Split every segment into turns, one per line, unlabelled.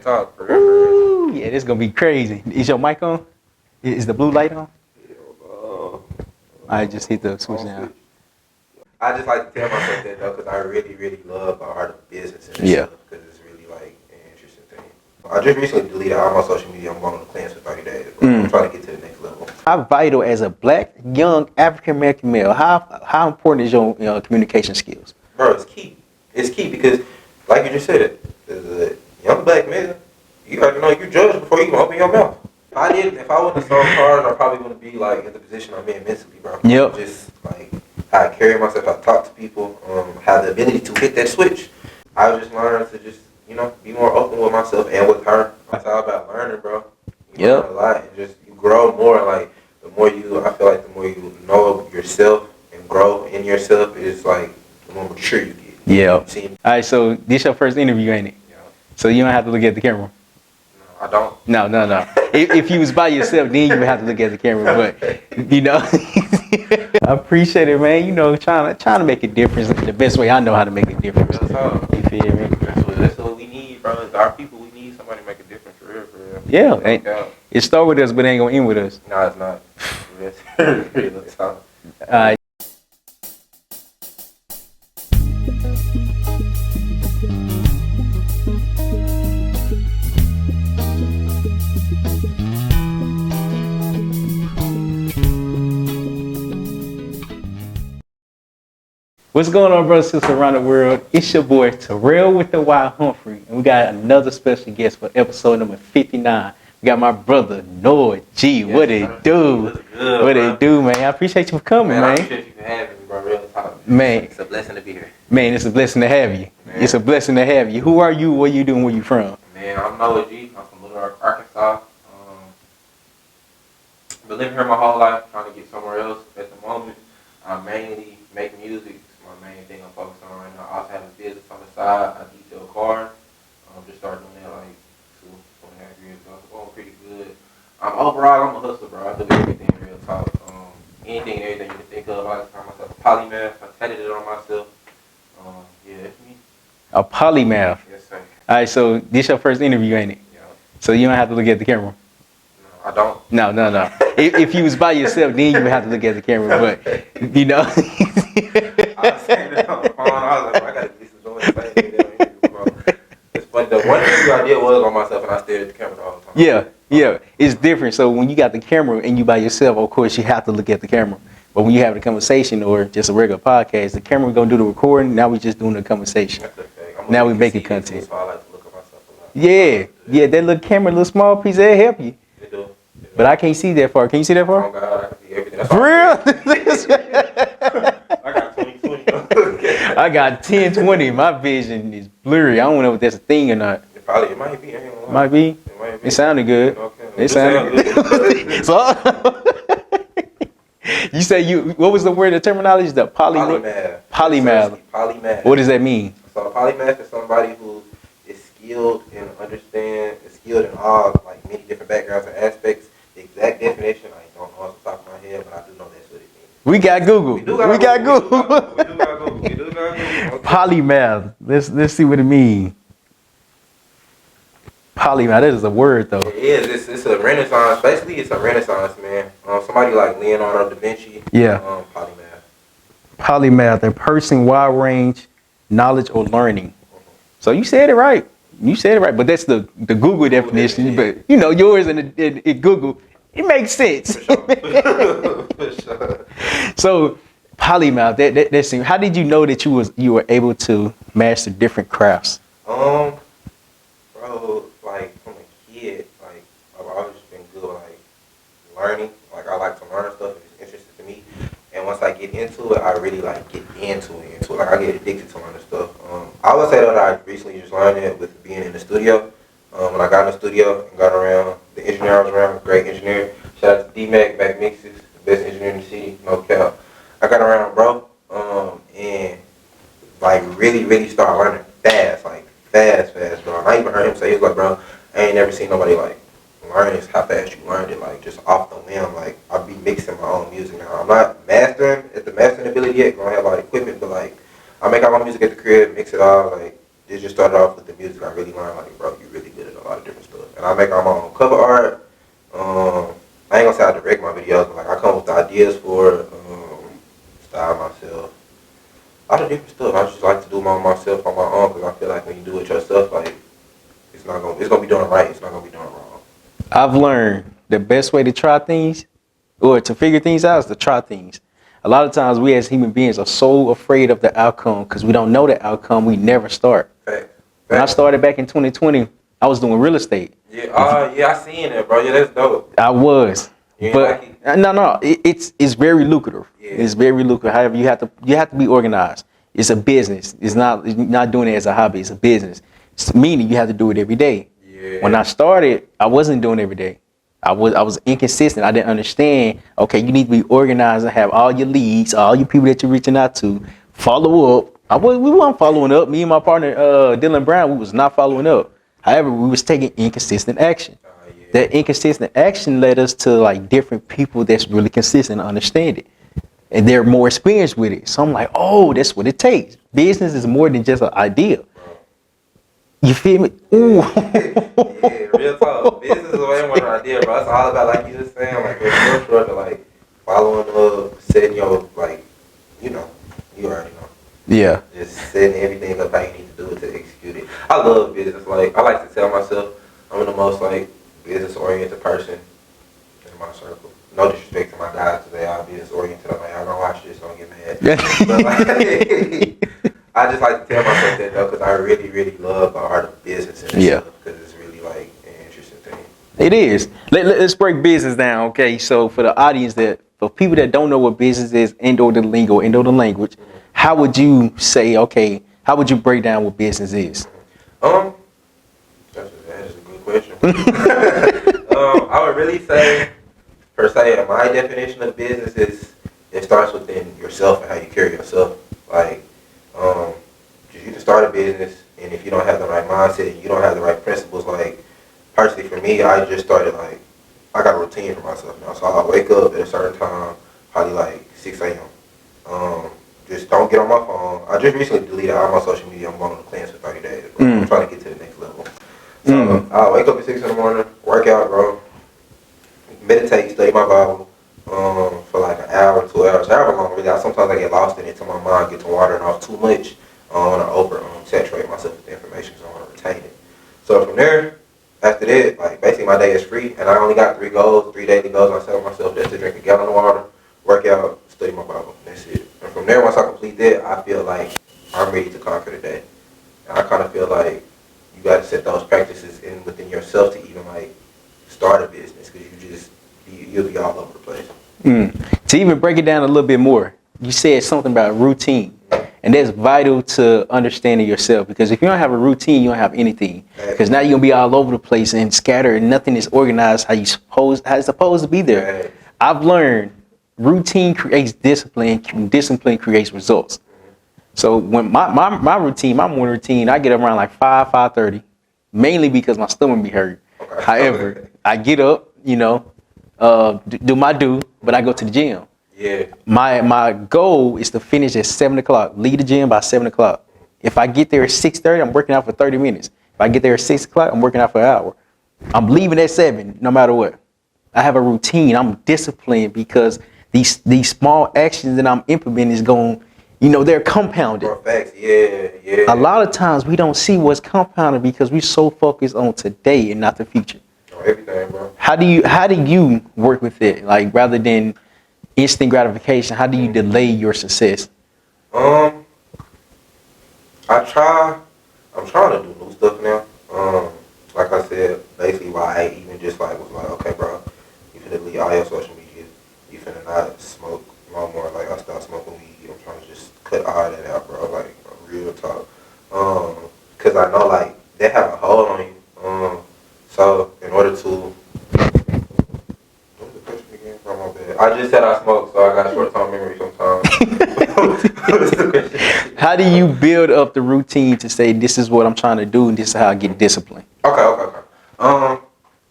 talk. For real.
Ooh, yeah, this gonna be crazy. Is your mic on? Is the blue light on? I just hit the switch now.
I just like to tell myself that though, because I really, really love the art of business and
Yeah.
stuff, because it's really like an interesting thing. I just recently deleted all my social media. I'm going on the plans for 30 days. I'm trying to get to the next level.
How vital as a black, young African American male? How important is your communication skills?
Bro, it's key. It's key because, like you just said, as a young black male, you got to know you're judged before you can open your mouth. If I wouldn't have sold cars, I probably wouldn't be like in the position I'm in mentally, bro.
Yep.
Just like how I carry myself, how I talk to people, have the ability to hit that switch. I was just learning to just, be more open with myself and with her. It's all about learning, bro. You learn a lot and just you grow more. Like I feel like the more you know yourself and grow in yourself, it's like the more mature you get.
Yeah.
See?
All right, so this your first interview, ain't it?
Yeah.
So you don't have to look at the camera.
No, I don't.
No. If you was by yourself, then you would have to look at the camera. But I appreciate it, man. Trying to make a difference the best way I know how to make a difference. You feel me?
That's what we need, bro. It's our people. We need somebody to make a difference for real.
Yeah, it start with us, but it ain't gonna end with us.
No, it's not. Let's talk.
All right. What's going on, brothers and sisters around the world? It's your boy Terrell with the Y Humphrey, and we got another special guest for episode number 59. We got my brother Noah G.
Yes,
what it do?
Good,
what it do, man? I appreciate you for coming, man.
I appreciate you for having me, bro. Real talk.
Man,
it's a blessing to be here.
Man, it's a blessing to have you.
Man.
It's a blessing to have you. Who are you? What you doing? Where you from?
Man, I'm Noah G. I'm from Little Rock, Arkansas. Been living here my whole life, trying to get somewhere else. At the moment, I mainly make music. My main thing I'm focused on right now. I also have a business on the side. I detail cars. Just started doing that like 2.5 years ago. It's going pretty good. Overall, I'm a hustler, bro. I do everything real talk. Anything and everything you can think of. I call myself a polymath. I tattooed it on myself. Yeah, that's me.
A polymath.
Yes, sir.
All right, so this your first interview, ain't it?
Yeah.
So you don't have to look at the camera.
No, I don't.
No. If you was by yourself, then you would have to look at the camera. But
I was saying that on the phone. I was like, I gotta get some doing thing. It's funny. The one interview I did was on myself, and I stared at the camera all the time.
Yeah. It's different. So when you got the camera and you by yourself, of course you have to look at the camera. But when you have a conversation or just a regular podcast, the camera gonna do the recording. Now we just doing the conversation.
That's okay.
Now we making content.
So I like to look at myself a lot.
Yeah. That little camera, little small piece, that'll help you.
They do.
But I can't see that far. Can you see that far?
Oh God, I can see everything. That's
For real?
I got 20/20.
I got 10/20. My vision is blurry. I don't know if that's a thing or not.
It might be. I ain't gonna lie.
Might be.
It might be.
It sounded good.
Okay.
It sounded good. So, you say what was the word, the terminology? The
Polymath.
Polymath. What does that mean?
So a polymath is somebody who is skilled in all like many different backgrounds and aspects. The exact definition I don't know off the top of my head, but I do know that's what it means.
We got Google.
We do got Google. Okay.
Polymath. Let's see what it means. Polymath. That is a word though.
It is. It's a renaissance. Basically, it's a renaissance, man. Somebody like Leonardo da Vinci.
Yeah.
Polymath.
Polymath, a person wide range knowledge or learning. So you said it right. But that's the Google definition. But yours and Google, it makes sense.
For sure.
So polymath. That's how did you know that you were able to master different crafts?
Bro, like from a kid, like I've always been good, like learning. Like I like to learn stuff if it's interesting to me. And once I get into it, I really like get into it. Like I get addicted to learning stuff. I would say that I recently just learned it with being in the studio. When I got in the studio and got around the engineer I was around, great engineer. Shout out to D-Mac, Back Mixes, the best engineer in the city, no cap. I got around bro, and like really started learning fast, bro. And I even heard him say, he was like, bro, I ain't never seen nobody like learn this how fast you learned it, like just off the whim. Like I be mixing my own music now. I'm not mastering at the mastering ability yet. I don't have a lot of equipment, but like I make all my music at the crib, mix it all. Like it just started off with the music. I really learned like, bro, you really good at a lot of and I make all my own cover art. I ain't gonna say I direct my videos, but like I come up with the ideas for it, style myself, a lot of different stuff. I just like to do myself on my own because I feel like when you do it yourself, like it's gonna be done right. It's not gonna be done wrong.
I've learned the best way to try things or to figure things out is to try things. A lot of times we as human beings are so afraid of the outcome because we don't know the outcome. We never start.
Fact.
When I started back in 2020, I was doing real estate.
Yeah, yeah, I seen it, bro. Yeah, that's dope.
I was,
You ain't
but
like it?
no, it's very lucrative.
Yeah.
It's very lucrative. However, you have to be organized. It's a business. You're not doing it as a hobby. It's a business. Meaning you have to do it every day.
Yeah.
When I started, I wasn't doing it every day. I was inconsistent. I didn't understand. Okay, you need to be organized and have all your leads, all your people that you're reaching out to, follow up. We weren't following up. Me and my partner Dylan Brown, we was not following up. However, we was taking inconsistent action.
Yeah.
That inconsistent action led us to like different people that's really consistent and understand it. And they're more experienced with it. So I'm like, oh, that's what it takes. Business is more than just an idea. You feel me? Ooh.
Yeah, real talk. Business is way more than an idea, bro. It's all about, like you just saying, like your structure, like following up, setting your, like, you already know.
Yeah.
Just setting everything up how you need to do it to execute it. I love business. Like, I like to tell myself I'm the most, like, business-oriented person in my circle. No disrespect to my guys today. I'm business-oriented. I'm like, I'm gonna watch this. Don't get mad. But, like, I just like to tell myself that, though, because I really, really love the art of business and stuff, because it's really, like, an interesting thing.
It is. Let's break business down, okay? So for the audience, for people that don't know what business is, and/or the lingo, and/or the language, how would you say, okay, how would you break down what business is?
That is a good question. I would really say, per se, my definition of business is it starts within yourself and how you carry yourself. Like, you can start a business, and if you don't have the right mindset, and you don't have the right principles, like, personally for me, I just started, like, I got a routine for myself now. So I wake up at a certain time, probably like 6 a.m. Just don't get on my phone. I just recently deleted all my social media. I'm going on a cleanse for 30 days. Bro. I'm trying to get to the next level. So I wake up at 6 in the morning, work out, bro. Meditate, study my Bible for like an hour, 2 hours, however long really. Sometimes I get lost in it till my mind gets to watering off too much. I want to saturate myself with the information because I want to retain it. So from there, after that, like basically my day is free, and I only got 3 goals, 3 daily goals. I set myself that's to drink a gallon of water, work out, study my Bible. That's it. And from there, once I complete that, I feel like I'm ready to conquer the day. And I kind of feel like you got to set those practices in within yourself to even like start a business, because you'll be all over the place.
To even break it down a little bit more, you said something about routine, and that's vital to understanding yourself, because if you don't have a routine, you don't have anything, because now you're gonna be all over the place and scattered, and nothing is organized how it's supposed to be there.
Right.
I've learned routine creates discipline, discipline creates results. So when my routine, my morning routine, I get up around like 5:30, mainly because my stomach be hurt.
Okay.
However, I get up, do my due, but I go to the gym.
Yeah.
My goal is to finish at 7 o'clock, leave the gym by 7 o'clock. If I get there at 6:30, I'm working out for 30 minutes. If I get there at 6 o'clock, I'm working out for an hour. I'm leaving at 7, no matter what. I have a routine. I'm disciplined because these small actions that I'm implementing is going, they're compounded.
For facts, yeah.
A lot of times we don't see what's compounded because we're so focused on today and not the future.
On everything, bro.
How do you work with it? Like, rather than instant gratification, how do you delay your success?
I'm trying to do new stuff now. Like I said, basically why I even just like was like, okay, bro, you finna delete all your social media. You finna not smoke no more. Like, I stopped smoking weed. I'm trying to just cut all that out, bro. Like, real talk. Cause I know like they have a hold on you. So in order to, what was the question again? From my bad. I just said I smoke, so I got short-term memory sometimes. What was the question?
How do you build up the routine to say this is what I'm trying to do and this is how I get disciplined?
Okay.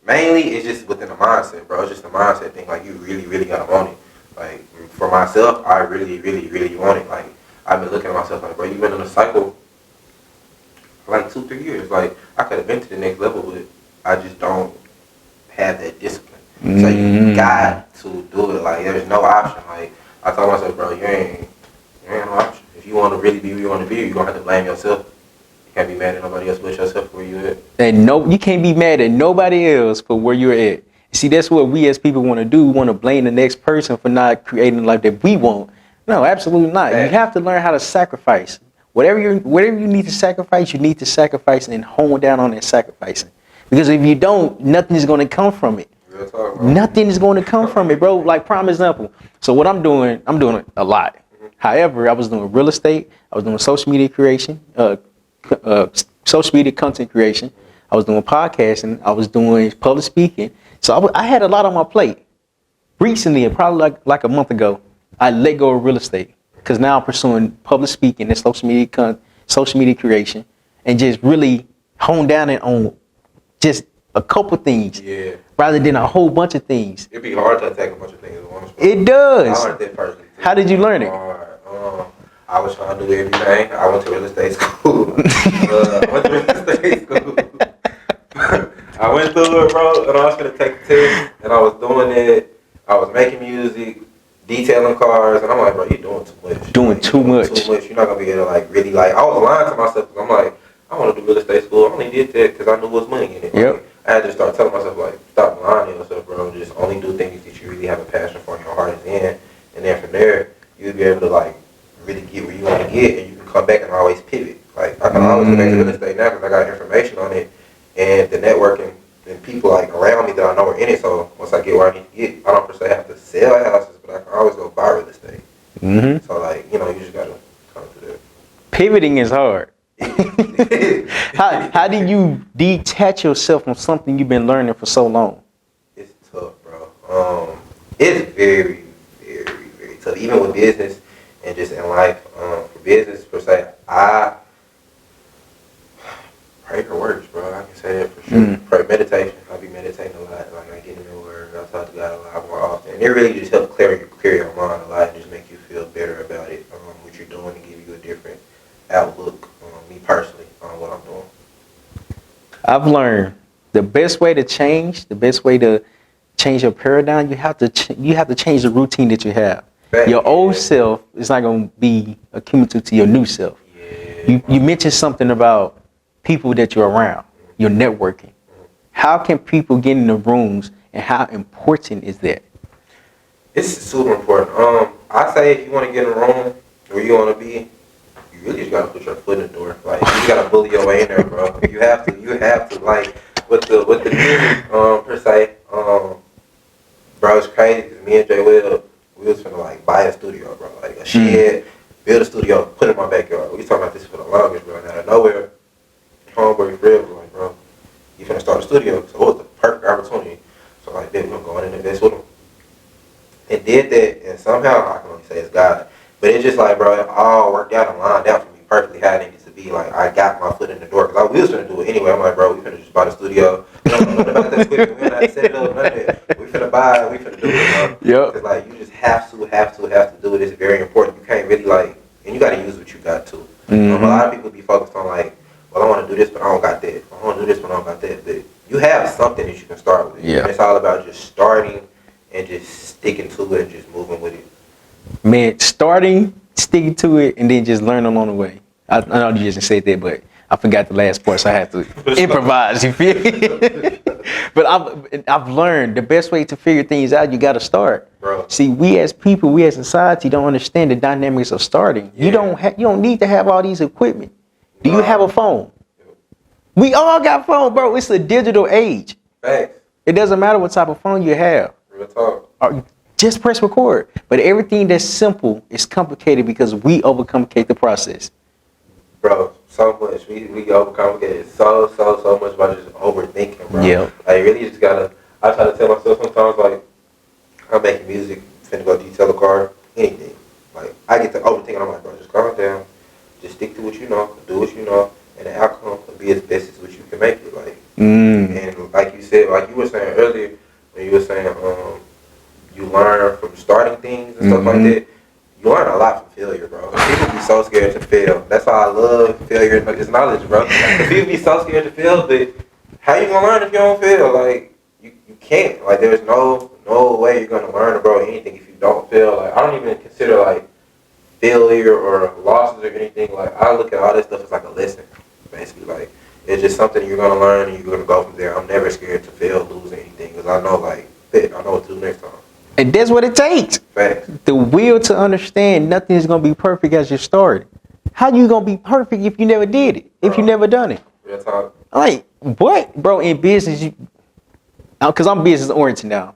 Mainly it's just within the mindset, bro. It's just the mindset thing. Like, you really, really gotta want it. Like, for myself, I really, really, really want it. Like, I've been looking at myself like, bro, you've been in a cycle for like 2-3 years. Like, I could have been to the next level, but I just don't So you got to do it. Like there's no option. Like I told myself, bro, you ain't no option. If you want to really be who you want to be, you're gonna have to blame yourself. You can't be mad at nobody else but yourself for where you at.
And you can't be mad at nobody else for where you're at. See, that's what we as people want to do. We want to blame the next person for not creating the life that we want. No, absolutely not. You have to learn how to sacrifice. Whatever you need to sacrifice, you need to sacrifice and hone down on that sacrificing. Because if you don't, nothing is going to come from it.
Real talk, bro.
Nothing is going to come from it, bro. Like prime example. So what I'm doing a lot. However, I was doing real estate. I was doing social media creation, social media content creation. I was doing podcasting. I was doing public speaking. So I had a lot on my plate. Recently, probably like a month ago, I let go of real estate because now I'm pursuing public speaking and social media creation, and just really hone down on just a couple things, rather than a whole bunch of things.
It'd be hard to attack a bunch of things at once.
It does.
I learned that personally.
How did you learn it?
I was trying to do everything. I went to real estate school. I went through it, bro, and I was gonna take the test, and I was doing it. I was making music, detailing cars, and I'm like, bro, you're doing too much.
Doing too much.
You're not gonna be able to really I was lying to myself because I'm like, I want to do real estate school. I only did that because I knew there was money in it.
Yep.
Like, I had to start telling myself like, stop lying to yourself, bro. Just only do things that you really have a passion for and your heart is in, and then from there you'll be able to really get where you want to get, and you can come back and always pivot. Like I can always go back to real estate now because I got information on it and the networking and people around me that I know are in it. So once I get where I need to get, I don't per se have to sell houses, but I can always go buy real estate.
Mm-hmm.
So you just gotta come to that.
Pivoting is hard. How do you detach yourself from something you've been learning for so long?
It's tough, bro. It's very, very, very tough. Even with business and just in life. For business per se, I pray for words, bro. I can say that for sure. Pray, meditation. I be meditating a lot. I get in the word. I talk to God a lot more often. And it really just helps clear your mind a lot and just make you feel better about it. What you're doing, to give you a different outlook. Me personally, on what I'm doing.
I've learned the best way to change your paradigm, you have to change the routine that you have. Your old self is not going to be accumulative to your new self. Yeah. You mentioned something about people that you're around, your networking. How can people get in the rooms, and how important is that?
It's super important. I say if you want to get in a room where you want to be, you really just gotta put your foot in the door. You just gotta bully your way in there, bro. You have to. With the music per se. Bro, it's crazy because me and Jay Will, we was finna buy a studio, bro. A shed, build a studio, put it in my backyard. We talking about this for the longest, bro. And out of nowhere, homeboy Fred was like, bro, you finna start a studio. So it was the perfect opportunity. So then we're gonna go in and invest with him. And did that, and somehow I can only say it's God. But it's just bro, it all worked out and lined out for me perfectly how it needed to be. I got my foot in the door because we was finna do it anyway. I'm like, bro, we finna just buy the studio. We don't know nothing about that equipment. We don't have to set it up, none of that. We finna buy it. We finna do it, bro.
Yep.
Because you just have to do it. It's very important. You can't really and you gotta use what you got to. A lot of people be focused on well, I want to do this, but I don't got that. I want to do this, but I don't got that. But you have something that you can start with.
Yeah.
And it's all about just starting and just sticking to it and just moving with it.
Man, sticking to it, and then just learn along the way. I know you just said that, but I forgot the last part, so I have to improvise. You feel me? But I've learned the best way to figure things out. You got to start.
Bro.
See, we as people, we as society, don't understand the dynamics of starting. Yeah. You don't need to have all these equipment. Do you have a phone? We all got phone, bro. It's a digital age.
Thanks.
It doesn't matter what type of phone you have.
Real talk.
Just press record. But everything that's simple is complicated because we overcomplicate the process.
Bro, so much. We overcomplicate it so much by just overthinking, bro.
Yeah.
Really just gotta, I try to tell myself sometimes, I'm making music, finna go detail a car, anything. I get to overthinking, I'm like, bro, just calm down. Just stick to what you know, do what you know, and the outcome will be as best as what you can make it. And like you said, like you were saying earlier, when you were saying, you learn from starting things and stuff like that. You learn a lot from failure, bro. People be so scared to fail. That's why I love failure and it's knowledge, bro. People be so scared to fail, but how you gonna learn if you don't fail? You can't. There's no no way you're gonna learn, bro, anything if you don't fail. Like I don't even consider like failure or losses or anything. Like I look at all this stuff as like a lesson, basically. Like it's just something you're gonna learn and you're gonna go from there. I'm never scared to fail, lose anything, because I know like I know what to do next time.
And that's what it takes.
Facts.
The will to understand nothing is gonna be perfect as you started. How you gonna be perfect if you never did it? If you never done it?
Real talk.
Like what, bro? In business, because I'm business oriented now.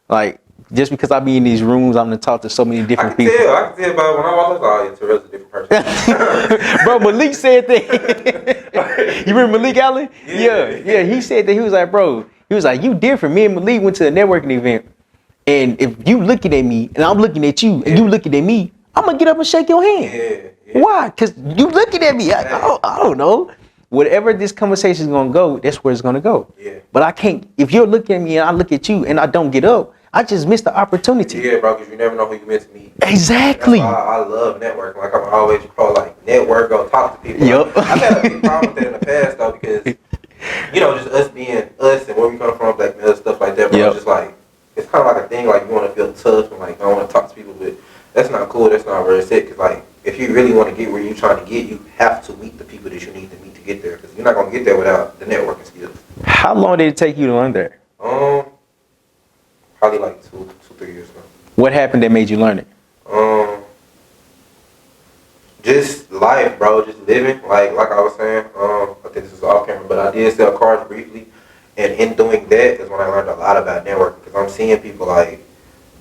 Like just because I be in these rooms, I'm gonna talk to so many different people.
I can tell, but when I walk outside, Terrell's a different person.
Bro, Malik said that. You remember Malik Allen? Yeah. He said that. He was like, bro, he was like, you different. Me and Malik went to a networking event. And if you looking at me and I'm looking at you and you looking at me, I'm going to get up and shake your hand.
Yeah.
Why? Because you looking at me. I don't know. Whatever this conversation is going to go, that's where it's going to go.
Yeah.
But I can't, if you're looking at me and I look at you and I don't get up, I just missed the opportunity.
Yeah, bro, because you never know who you meant to meet.
Exactly.
That's why I love networking. Like, I'm always pro, like, network, go talk to people.
Yep.
Like, I've had a big problem with that in the past, though, because, you know, just us being us and where we come from, black male, stuff like that, bro. It's just like, it's kind of like a thing, like, you want to feel tough and, like, I want to talk to people, but that's not cool. That's not where it's at, because, like, if you really want to get where you're trying to get, you have to meet the people that you need to meet to get there, because you're not going to get there without the networking skills.
How long did it take you to learn that?
Probably like 2-3 years ago.
What happened that made you learn it?
Just life, bro. Just living. Like I was saying. I think this is off camera, but I did sell cars briefly, and in doing that is when I learned a lot about networking. Because I'm seeing people like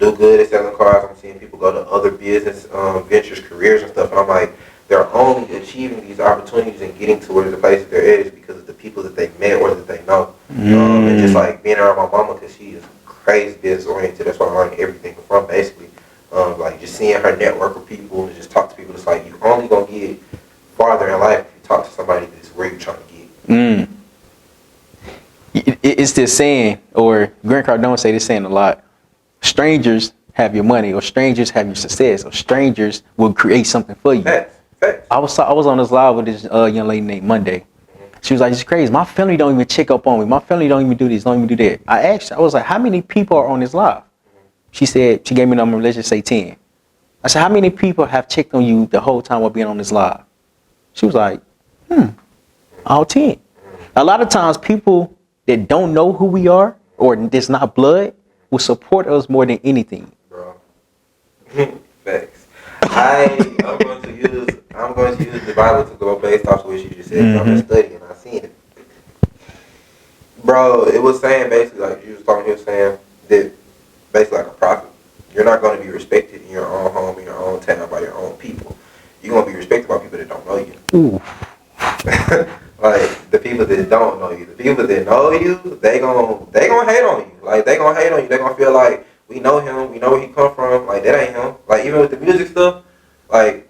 do good at selling cars. I'm seeing people go to other business ventures, careers, and stuff. And I'm like, they're only achieving these opportunities and getting to where the place that they're at is because of the people that they met or that they know. And just like being around my mama, because she is crazy business oriented. That's what I learned everything from, basically. Like just seeing her network with people and just talk to people. It's like you only gonna get farther in life if you talk to somebody that's where you're trying to get.
It's this saying, or Grant Cardone say this saying a lot. Strangers have your money, or strangers have your success, or strangers will create something for you.
Facts.
I was on this live with this young lady named Monday. She was like, it's crazy. My family don't even check up on me. My family don't even do this, don't even do that. I asked her, I was like, how many people are on this live? She said, she gave me a number, let's just say 10. I said, how many people have checked on you the whole time while being on this live? She was like, all 10. A lot of times people that don't know who we are or that's not blood will support us more than anything.
Bro. Facts. I'm going to use the Bible to go based off of what you just said. I'm just studying. I seen it. Bro, it was saying basically like you was talking. He was saying that basically like a prophet. You're not going to be respected in your own home, in your own town, by your own people. You're going to be respected by people that don't know you.
Ooh.
Like the people that don't know you. The people that know you, they gonna hate on you. Like they gonna hate on you. They gonna feel like we know him, we know where he come from. Like that ain't him. Like even with the music stuff, like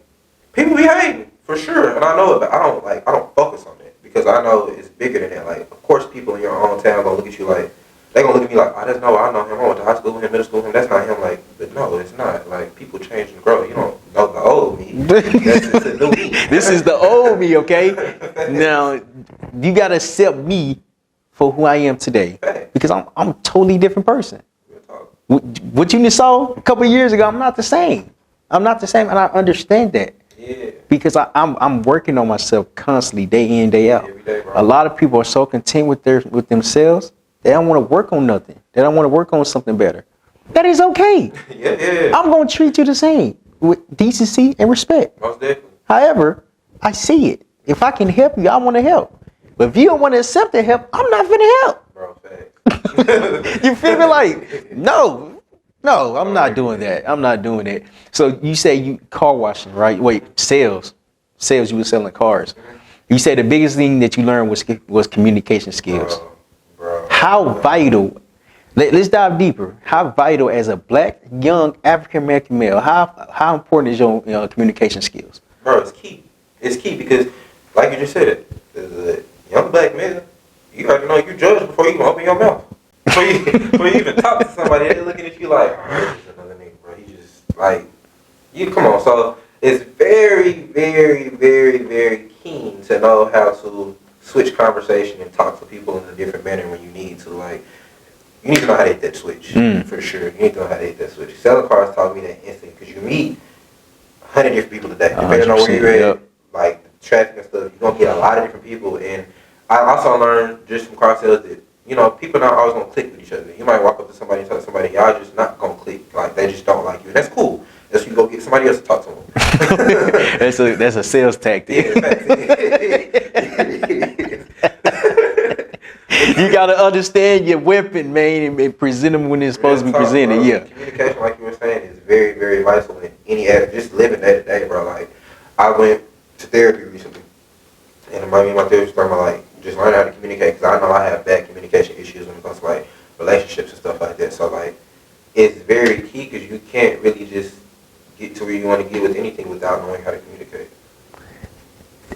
people be hating for sure, and I know it, but I don't focus on that because I know it's bigger than that. Like of course people in your own town gonna look at you like they gonna look at me like I just know I know him. I went to high school with him, middle school with him. That's not him. Like, but no, it's not. Like people change and grow. You don't know the old me. It's a new me.
This is the old me, okay? Now you gotta accept me for who I am today because I'm a totally different person. What you saw a couple of years ago, I'm not the same. I'm not the same, and I understand that.
Yeah.
Because I'm working on myself constantly, day in, day out.
Every day, bro.
A lot of people are so content with themselves, they don't want to work on nothing. They don't want to work on something better. That is okay.
Yeah.
I'm gonna treat you the same with decency and respect.
Most definitely.
However, I see it. If I can help you, I want to help. But if you don't want to accept the help, I'm not gonna help.
Bro, facts.
You feel me? Like, no, I'm not doing that. I'm not doing it. So you say you car washing, right? Wait, sales. You were selling cars. You say the biggest thing that you learned was communication skills.
Bro.
How vital? Let's dive deeper. How vital as a black, young African American male? How important is your communication skills?
Bro, it's key. It's key because, like you just said, as a young black man, you got to know you judge before you even open your mouth. Before you even talk to somebody, they're looking at you like, oh, this is another nigga, bro. He just like you. Come on. So it's very, very, very, very keen to know how to switch conversation and talk to people in a different manner when you need to. Like You need to know how to hit that switch, for sure. You need to know how to hit that switch. Selling cars taught me that instant, because you meet 100 different people today. Depending on where you're at,
Yep.
like the traffic and stuff, you're going to get a lot of different people. And I also learned just from car sales that, you know, people not always going to click with each other. You might walk up to somebody and tell somebody, y'all just not going to click. Like, they just don't like you. And that's cool. That's when you go get somebody else to talk to them.
That's a sales tactic. You gotta understand your weapon, man, and present them when it's supposed to be presented.
Bro.
Yeah.
Communication, like you were saying, is very, very vital in any just living day to day, bro. Like, I went to therapy recently, and my therapist told me like just learn how to communicate, because I know I have bad communication issues when it comes to like relationships and stuff like that. So like, it's very key, because you can't really just get to where you want to get with anything without knowing how to communicate.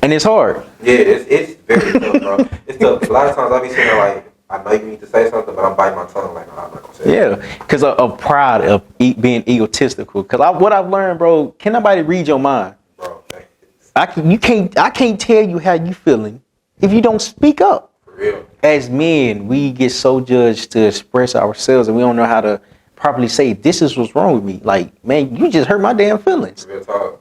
And it's hard.
Yeah, it's very tough, bro. It's tough. A lot of times I be sitting there like, I know you need to say something, but I'm biting my tongue like, no, I'm not gonna say it.
Yeah, because of pride of being egotistical. Because what I've learned, bro, can nobody read your mind?
Bro,
I can't tell you how you feeling if you don't speak up.
for real.
As men, we get so judged to express ourselves, and we don't know how to properly say, this is what's wrong with me. Like, man, you just hurt my damn feelings.
Real talk.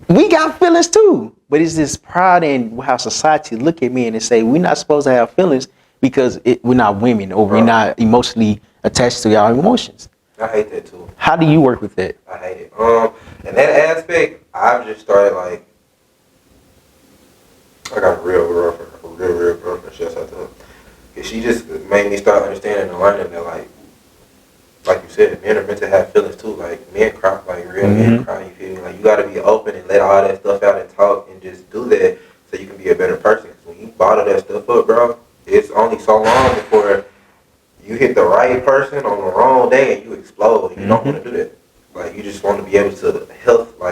We got feelings too, but it's this pride in how society look at men and say we're not supposed to have feelings because we're not women, or we're not emotionally attached to our emotions.
I hate that too.
How do you work with that?
I hate it. In that aspect, I've just started like, I got a real girlfriend, real girlfriend. Shouts out to her. 'Cause she just made me start understanding and learning that like you said, men are meant to have feelings too. Like, men cry, like real men cry. You feel me? Like, you got to be open and let all that stuff out and talk and just do that so you can be a better person. Because when you bottle that stuff up, bro, it's only so long before you hit the right person on the wrong day and you explode. You don't want to do that. Like, you just want to be able to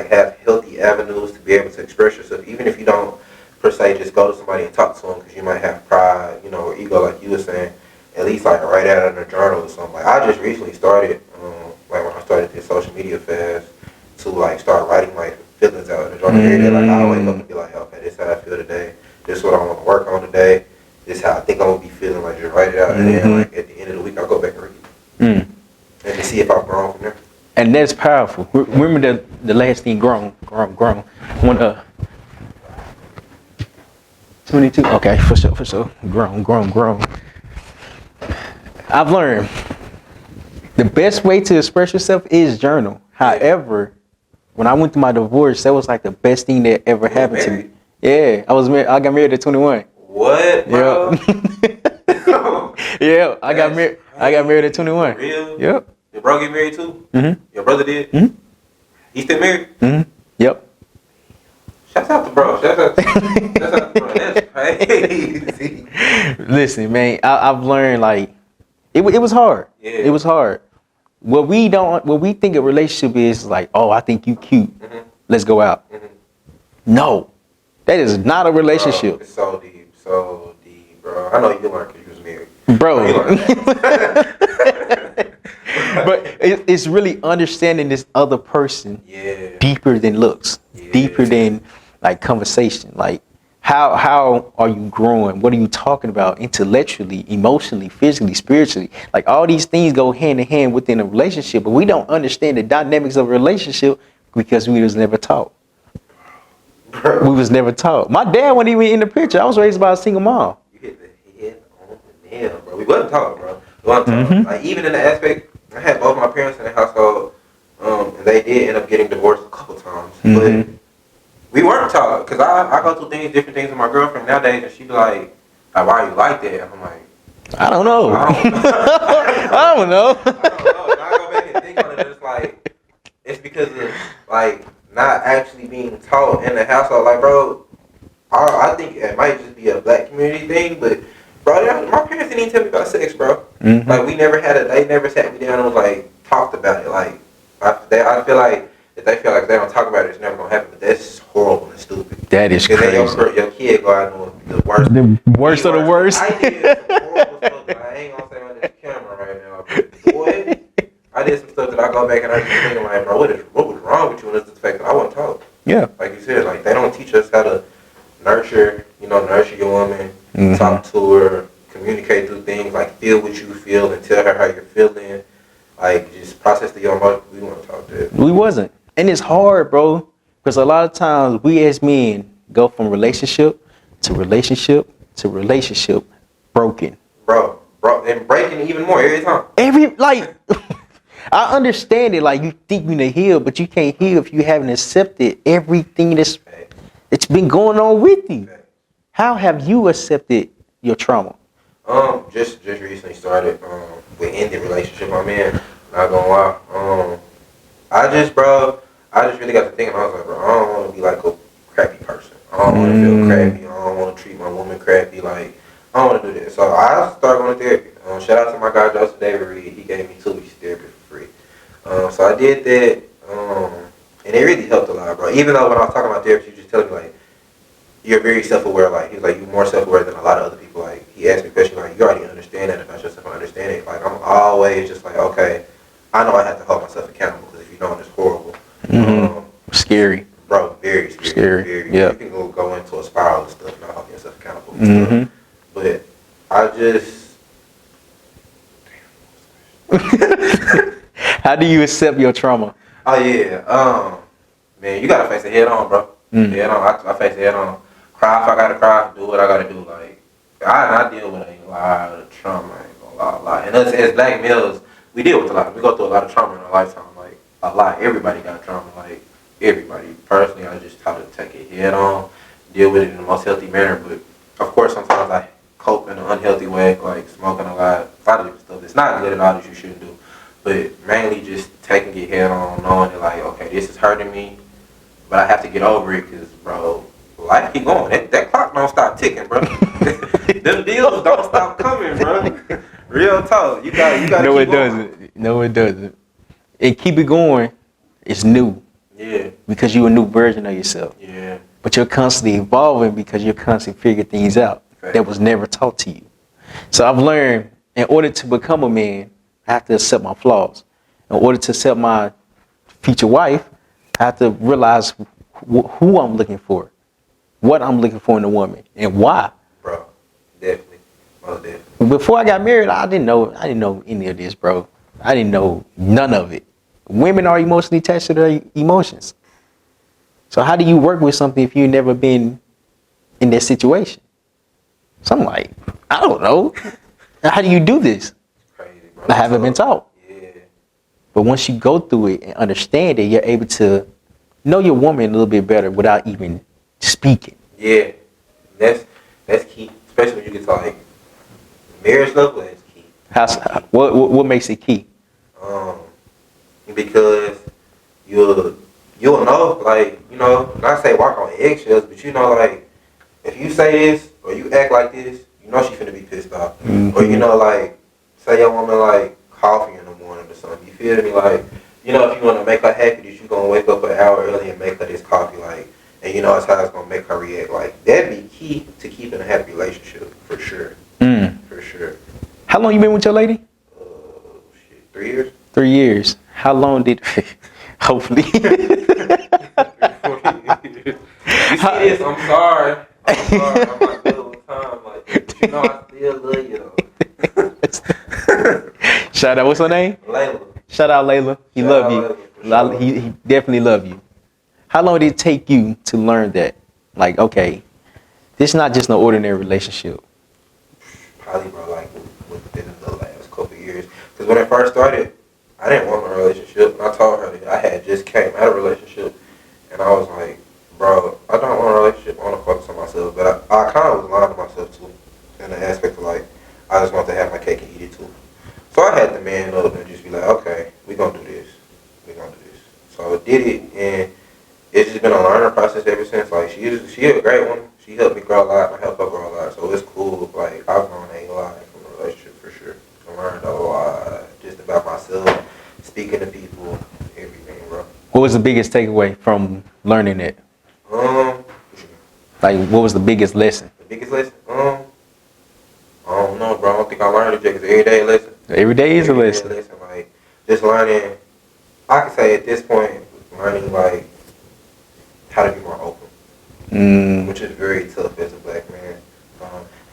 have healthy avenues to be able to express yourself, even if you don't per se just go to somebody and talk to them, because you might have pride, you know, or ego, like you were saying. At least like write out in a journal or something. Like, I just recently started, like when I started this social media fast, to like start writing my feelings out in a journal every day. Like, I wake up and be like, okay, this is how I feel today. This is what I want to work on today. This is how I think I'm gonna be feeling. Like, just write it out, and then like at the end of the week, I'll go back and read it and to see if I've grown from there.
And that's powerful. Remember the last thing, grown. When 22. Okay, for sure. Grown. I've learned the best way to express yourself is journal. However, when I went through my divorce, that was like the best thing that ever happened to me. Yeah, I got married at 21.
What, bro?
Yeah, I got married at 21.
For real?
Yep.
Your bro get married too?
Mm-hmm.
Your brother did?
Mm-hmm.
He still married?
Mm-hmm. Yep.
Shouts out to bro. That's crazy.
Listen, man, I've learned like it was hard.
Yeah.
It was hard. What we think a relationship is like, oh, I think you cute. Let's go out. No, that is not a relationship.
Bro, it's so deep, bro. I know you learned because you was married.
Bro. But it's really understanding this other person deeper than looks, deeper than like conversation. Like, how are you growing? What are you talking about intellectually, emotionally, physically, spiritually? Like, all these things go hand in hand within a relationship, but we don't understand the dynamics of a relationship because we was never taught. We was never taught. My dad wasn't even in the picture. I was raised by a single mom.
You hit the head on the nail, bro. We wasn't taught, bro. We wasn't taught. Like, even in the aspect, I had both my parents in the household, and they did end up getting divorced a couple times. But we weren't taught, because I go through different things with my girlfriend nowadays, and she be like, why are you like that? And I'm like,
I don't know. I don't know.
And I go back and think on it, it's like, it's because of, like, not actually being taught in the household. Like, bro, I think it might just be a black community thing, but, bro, my parents didn't even tell me about sex, bro. Like, they never sat me down and was, like, talked about it. Like, I feel like, if they feel like if they don't talk about it, it's never gonna happen. But that's horrible and stupid.
That is crazy.
Because then your kid go out and do the worst.
The worst of the worst.
I did some horrible stuff that I ain't gonna say on this camera right now. But boy, I did some stuff that I go back and I just thinking like, bro, what was wrong with you? And it's the fact that I wasn't taught.
Yeah.
Like you said, like, they don't teach us how to nurture your woman, talk to her, communicate through things, like, feel what you feel and tell her how you're feeling. Like, just process the your emotions. We want to talk to her.
We wasn't. And it's hard, bro. Because a lot of times we as men go from relationship to relationship to relationship broken.
Bro, and breaking even more every time.
I understand it. Like, you think you can heal, but you can't heal if you haven't accepted everything that's been going on with you. How have you accepted your trauma?
Just recently started with ending relationship I'm in. Not gonna lie. I just really got to thinking. I was like, bro, I don't want to be like a crappy person. I don't want to feel crappy. I don't want to treat my woman crappy. Like, I don't want to do that. So I started going to therapy. Shout out to my guy Joseph David Reed. He gave me 2 weeks therapy for free. So I did that, and it really helped a lot, bro. Even though when I was talking about therapy, he was just telling me like, you're very self-aware. Like, he's like, you're more self-aware than a lot of other people. Like, he asked me questions like, you already understand that about yourself. I understand it. Like, I'm always just like, okay, I know I have to hold myself accountable because if you don't, it's horrible.
Scary.
Bro, very scary.
Yeah.
You can go into a spiral and stuff, not holding yourself accountable. And stuff. But I just.
How do you accept your trauma?
Oh yeah. Man, you gotta face it head on, bro. Head on. I face it head on. Cry if I gotta cry. Do what I gotta do. Like, I deal with a lot of trauma. I ain't gonna lie. And us as black males, we deal with a lot. We go through a lot of trauma in our lifetime. Like, a lot. Everybody got trauma. Like, everybody. Personally, I just try to take it head on, deal with it in the most healthy manner. But of course, sometimes I cope in an unhealthy way, like smoking a lot of different stuff. It's not good at all that you shouldn't do. But mainly just taking it head on, knowing that like, okay, this is hurting me, but I have to get over it because, bro, life keep going. That clock don't stop ticking, bro. Them bills don't stop coming, bro. Real talk. You got to
No,
keep
it doesn't. No, it doesn't. And keep it going. It's new.
Yeah.
Because you're a new version of yourself.
Yeah.
But you're constantly evolving because you're constantly figuring things out that was never taught to you. So I've learned in order to become a man, I have to accept my flaws. In order to accept my future wife, I have to realize who I'm looking for, what I'm looking for in a woman, and why.
Bro, definitely. Most definitely.
Before I got married, I didn't know any of this, bro. I didn't know none of it. Women are emotionally attached to their emotions. So how do you work with something if you've never been in that situation? So I'm like, I don't know. How do you do this?
Crazy, bro.
I haven't been taught.
Yeah.
But once you go through it and understand it, you're able to know your woman a little bit better without even speaking.
Yeah. That's key. Especially when you get to like marriage level, that's key.
What makes it key?
Because you'll know, like, you know, not say walk on eggshells, but you know, like, if you say this or you act like this, you know she finna be pissed off. Or you know, like, say your woman like coffee in the morning or something. You feel me? Like, you know, if you wanna make her happy, that you gonna wake up an hour early and make her this coffee, like, and you know that's how it's gonna make her react. Like, that'd be key to keeping a happy relationship for sure. For sure.
How long you been with your lady?
3 years.
3 years. How long did? Hopefully.
You see this? I'm sorry. I'm not good with time. Like, but you know I still love you though.
Shout out. What's her name?
Layla.
Shout out Layla. He love you.
Layla,
He definitely love you. How long did it take you to learn that? Like, okay, this is not just an ordinary relationship.
Probably, bro, like within the last couple of years. Because when I first started, I didn't want a relationship. And I told her that I had just came out of a relationship. And I was like, bro, I don't want a relationship. I want to focus on myself. But I kind of was lying to myself, too. In the aspect of, like, I just want to have my cake and eat it, too. So I had to man up and just be like, okay, we're going to do this. We're going to do this. So I did it. And it's just been a learning process ever since. Like, she a great one. She helped me grow a lot. I helped her grow a lot. So it's cool. Like, I've grown a lot from a relationship for sure. I learned a lot just about myself, speaking to people, everything, bro.
What was the biggest takeaway from learning it? Like, what was the biggest lesson?
The biggest lesson? I don't know, bro. I don't think I learned it yet. It's an everyday lesson.
Every day is a lesson.
Like, just learning, I can say at this point, learning, like, how to be more open. Which is very tough as a black man.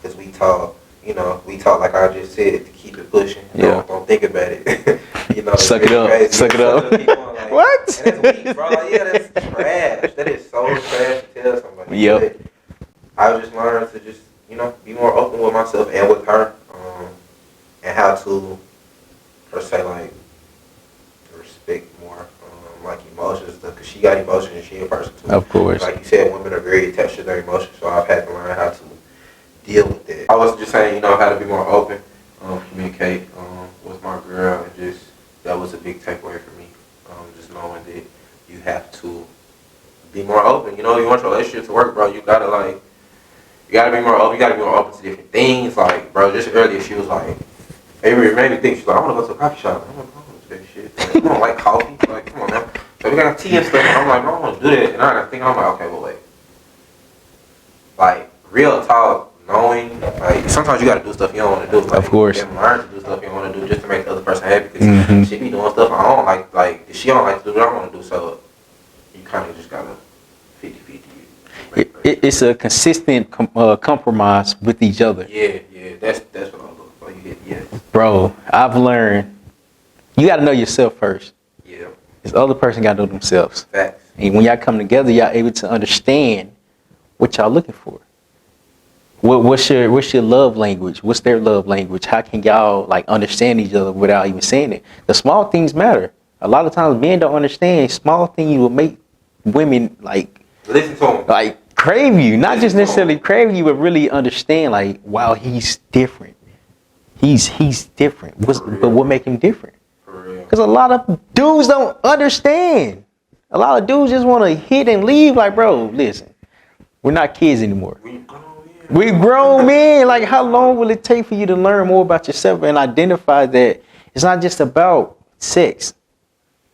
Because we taught you know, we talk like I just said to keep it pushing.
Yeah.
Don't think about it. You know,
Suck it up.
crazy.
Suck it up.
Keep going, like,
What?
And that's weak, bro. Like, yeah, that's trash. That is so trash to tell somebody.
Yep.
But I just learned to just, you know, be more open with myself and with her, and how to, per se, like, respect more, like emotions, because she got emotions and she a person too.
Of course.
Like you said, women are very attached to their emotions, so I've had to learn how to deal with that. I was just saying, you know, how to be more open, communicate with my girl, and just, that was a big takeaway for me. Just knowing that you have to be more open. You know, you want your relationship to work, bro, you gotta be more open. You gotta be more open to different things. Like, bro, just earlier she was like, it made me think. She's like, I want to go to a coffee shop. I'm like, I don't want to do that shit. Like, I don't like coffee. Like, come on now. So we got tea and stuff. And I'm like, I don't want to do that. And I got to think. I'm like, okay, well, wait. Like, real talk, knowing. Like, sometimes you got to do stuff you don't want to do. Like,
of course.
You learn to do stuff you don't want to do just to make the other person happy. Because she be doing stuff I don't like. Like, if she don't like to do what I want to do, so you kind of just got to 50-50.
It's a consistent compromise with each other.
Yeah, that's what I'm looking for. You hit yes.
Bro, I've learned you got to know yourself first.
Yeah.
This other person got to know themselves.
Facts.
And when y'all come together, y'all able to understand what y'all looking for. What's your love language? What's their love language? How can y'all like understand each other without even saying it? The small things matter. A lot of times men don't understand small things will make women like
listen to them.
Like crave you, not just necessarily crave you, but really understand. Like, wow, he's different. He's different. But what make him different? Because a lot of dudes don't understand. A lot of dudes just want to hit and leave. Like, bro, listen, we're not kids anymore. We grown men. Like, how long will it take for you to learn more about yourself and identify that it's not just about sex?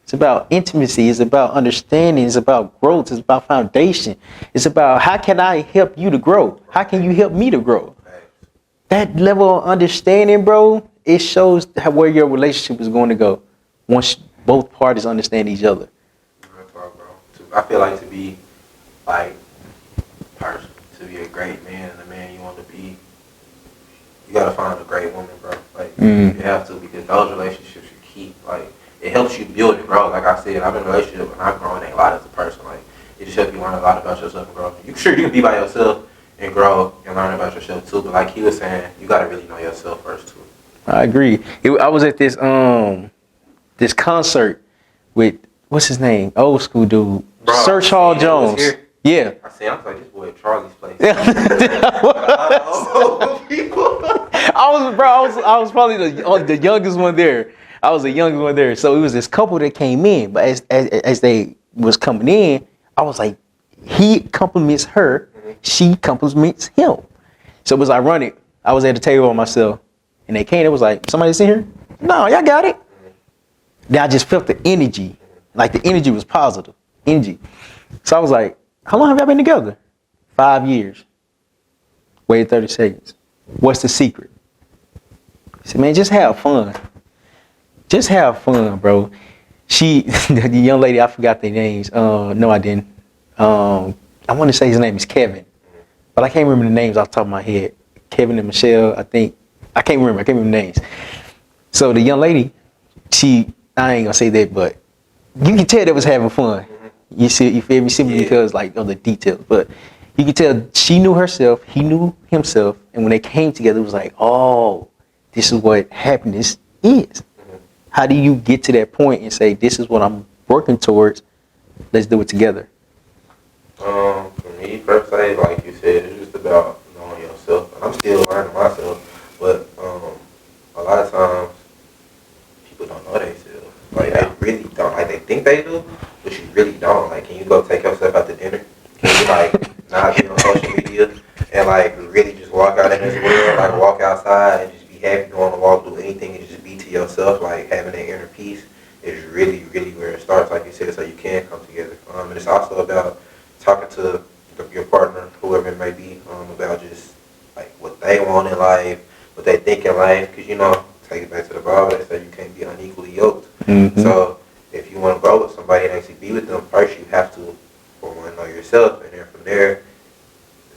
It's about intimacy. It's about understanding. It's about growth. It's about foundation. It's about how can I help you to grow? How can you help me to grow? That level of understanding, bro, it shows where your relationship is going to go once both parties understand each other.
I feel like to be like person, to be a great man and the man you want to be, you gotta find a great woman, bro. Like you have to, because those relationships you keep, like. It helps you build it, bro. Like I said, I've been in a relationship and I've grown a lot as a person. Like, it just helps you learn a lot about yourself and grow. You can be by yourself and grow and learn about yourself too. But like he was saying, you gotta really know yourself first too.
I agree. I was at this this concert with what's his name, old school dude, bro, Sir Charles Jones. Yeah.
I was like, this boy at Charlie's place.
I was probably the youngest one there. I was the youngest one there. So it was this couple that came in, but as they was coming in, I was like, he compliments her, she compliments him. So it was ironic. I was at the table by myself, and they came. It was like, somebody in here? No, y'all got it. Then I just felt the energy, like the energy was positive energy. So I was like, how long have y'all been together? 5 years. Waited 30 seconds. What's the secret? He said, man, just have fun. Just have fun, bro. The young lady, I forgot their names. No, I didn't. I want to say his name is Kevin, but I can't remember the names off the top of my head. Kevin and Michelle, I think. I can't remember the names. So the young lady, I ain't gonna say that, but you can tell they was having fun. You feel me? Simply because like of the details, but you can tell she knew herself, he knew himself, and when they came together, it was like, oh, this is what happiness is. How do you get to that point and say, this is what I'm working towards, let's do it together?
For me, per se, like you said, it's just about knowing yourself. And I'm still learning myself, but a lot of times, people don't know themselves. Like, they really don't. Like, they think they do, but you really don't. Like, can you go take yourself out to dinner? Can you, like, not be on social media and, like, really just walk out in this world, like, walk outside and just be happy, go on a walk, do anything, and just be to yourself, like, having that inner peace is really, really where it starts, like you said, so you can come together. And it's also about talking to your partner, whoever it may be, about just, like, what they want in life, what they think in life, because, you know, take it back to the Bible, they say you can't be unequally yoked. So if you want to grow with somebody and actually be with them, first you have to, for one, know yourself, and then from there,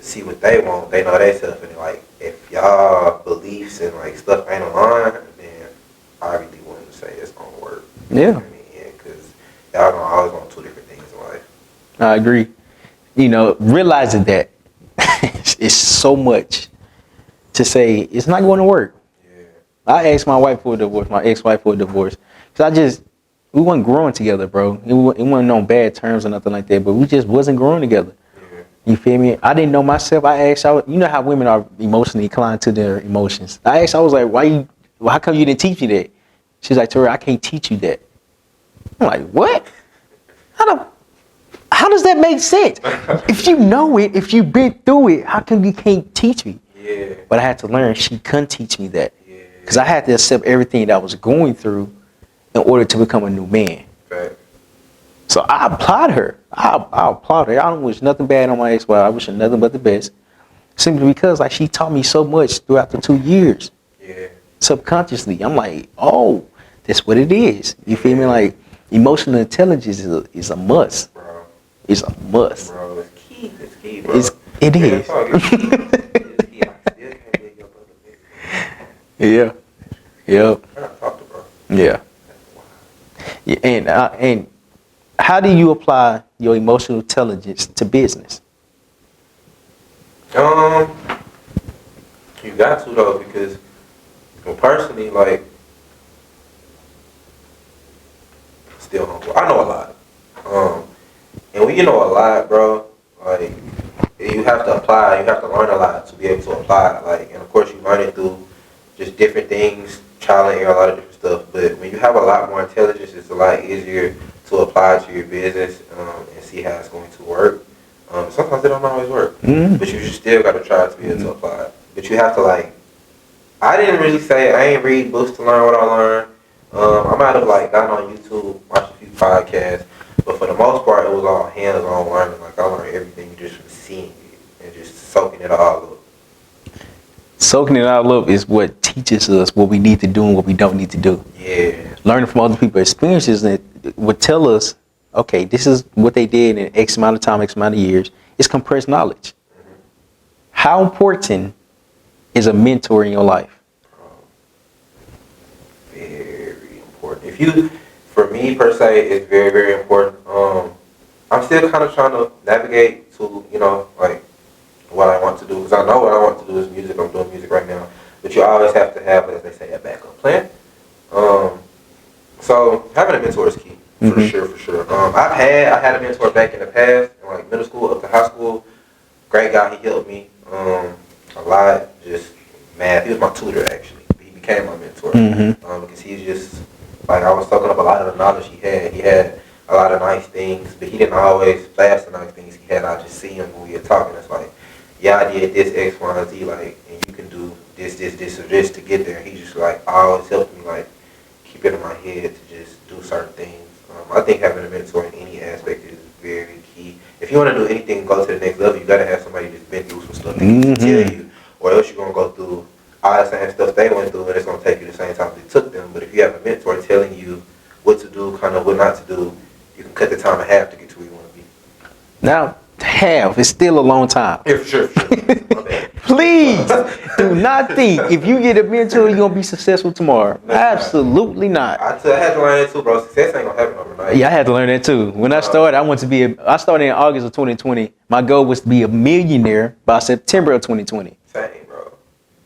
see what they want, they know themselves, and like, if y'all beliefs and like stuff ain't aligned, then I really wouldn't say it's gonna work.
Yeah.
You know what I mean? Yeah, because y'all gonna always want two different things in life.
I agree. You know, realizing that it's so much to say it's not going to work.
Yeah.
I asked my wife for a divorce, my ex-wife for a divorce, because we wasn't growing together, bro. It wasn't on bad terms or nothing like that, but we just wasn't growing together.
Yeah.
You feel me? I didn't know myself. I asked, you know how women are emotionally inclined to their emotions. I asked, I was like, how come you didn't teach me that? She's like, Tori, I can't teach you that. I'm like, what? How does that make sense? If you know it, if you've been through it, how come you can't teach me?
Yeah.
But I had to learn she couldn't teach me that.
Yeah.
Because I had to accept everything that I was going through in order to become a new man.
Right.
So I applaud her. I applaud her. I don't wish nothing bad on my ex-wife. I wish her nothing but the best. Simply because like she taught me so much throughout the 2 years.
Yeah.
Subconsciously. I'm like, oh, that's what it is. You feel me? Like emotional intelligence is a must.
Bro.
It's a must.
Bro, it's key. It's key, bro.
It is.
It's key. It's key. I still can't believe your brother, baby.
Yeah. Yep.
I gotta talk to bro.
Yeah. Yeah. And how do you apply your emotional intelligence to business?
You got to though, because well, personally, like, still humble. I know a lot. And when you know a lot, bro, like, you have to apply. You have to learn a lot to be able to apply. Like, and of course, you learn it through just different things, trial and error, a lot of different stuff. But when you have a lot more intelligence, it's a lot easier to apply to your business and see how it's going to work. Sometimes it don't always work, but you just still got to try to be able to apply it. But you have to, like, I didn't really say, I ain't read books to learn what I learned. I might have, like, gotten on YouTube, watched a few podcasts, but for the most part, it was all hands-on learning. Like, I learned everything just from seeing it and just soaking it all up.
Soaking it all up is what teaches us what we need to do and what we don't need to do.
Yeah.
Learning from other people's experiences that would tell us, okay, this is what they did in X amount of time, X amount of years. It's compressed knowledge.
Mm-hmm.
How important is a mentor in your life?
Very important. For me per se, it's very, very important. I'm still kind of trying to navigate to, like, what I want to do. Because I know what I want to do is music. I'm doing music right now. But you always have to have, as they say, a backup plan. So having a mentor is key. For sure. I had a mentor back in the past, in like middle school up to high school. Great guy, he helped me a lot. Just math. He was my tutor actually. He became my mentor because he's just like, I was soaking up a lot of the knowledge he had. He had a lot of nice things, but he didn't always flash the nice things he had. I just see him when we were talking. It's like, yeah, I did this X, Y, and Z, like, and you can do this, or this to get there. He just like always helped me like keep it in my head to just do certain things. I think having a mentor in any aspect is very key. If you want to do anything and go to the next level, you got to have somebody that's been through some stuff that can tell you, or else you're going to go through all the same stuff they went through, and it's going to take you the same time it took them. But if you have a mentor telling you what to do, kind of what not to do, you can cut the time in half to get to where you want to be.
Now, half is still a long time.
Yeah, for sure. My bad.
Please do not think if you get a mentor, you're going to be successful tomorrow. Absolutely not.
I had to learn that too, bro. Success ain't going to happen overnight.
Yeah, I had to learn that too. When I started, I started in August of 2020. My goal was to be a millionaire by September of 2020.
Same, bro.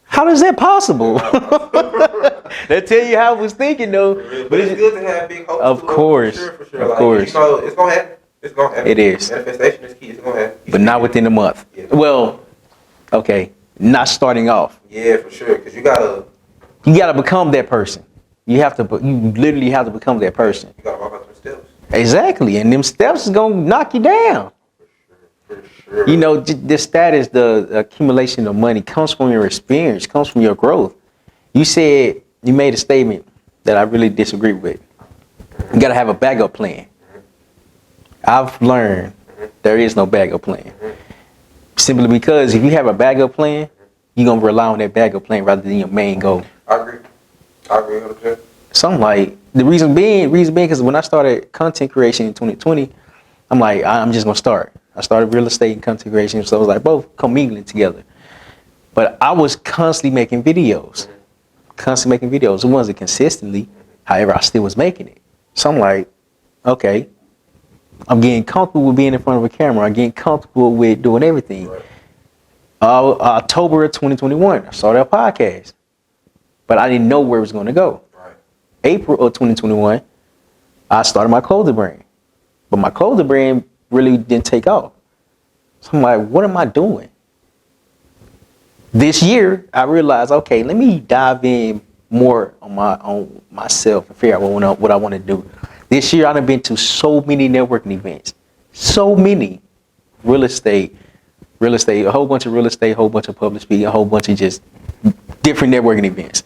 How is that possible? That tell you how I was thinking though.
But it's good to have big hopes.
Of
too,
course.
For sure.
Of
Like,
course.
it's going to happen. It's going to happen.
It is.
Manifestation is key. It's going to happen.
But not within a month.
Yeah.
Well, okay, not starting off.
Yeah, for sure. Because you gotta
become that person. You literally have to become that person.
You gotta walk out them steps.
Exactly, and them steps is gonna knock you down.
For sure.
You know, the status, the accumulation of money comes from your experience, comes from your growth. You made a statement that I really disagree with. You gotta have a backup plan. I've learned there is no backup plan. Simply because if you have a backup plan, you're gonna rely on that backup plan rather than your main goal.
I agree 100%.
So I'm like, the reason being because when I started content creation in 2020, I'm like, I'm just gonna start. I started real estate and content creation, so it was like both commingling together. But I was constantly making videos. It wasn't consistently. However, I still was making it. So I'm like, okay, I'm getting comfortable with being in front of a camera. I'm getting comfortable with doing everything.
Right.
October of 2021, I started a podcast, but I didn't know where it was going to go.
Right.
April of 2021, I started my clothing brand, but my clothing brand really didn't take off. So I'm like, what am I doing? This year, I realized, okay, let me dive in more on myself and figure out what I want to do. This year, I've been to so many networking events, so many real estate, a whole bunch of real estate, a whole bunch of public speaking, a whole bunch of just different networking events.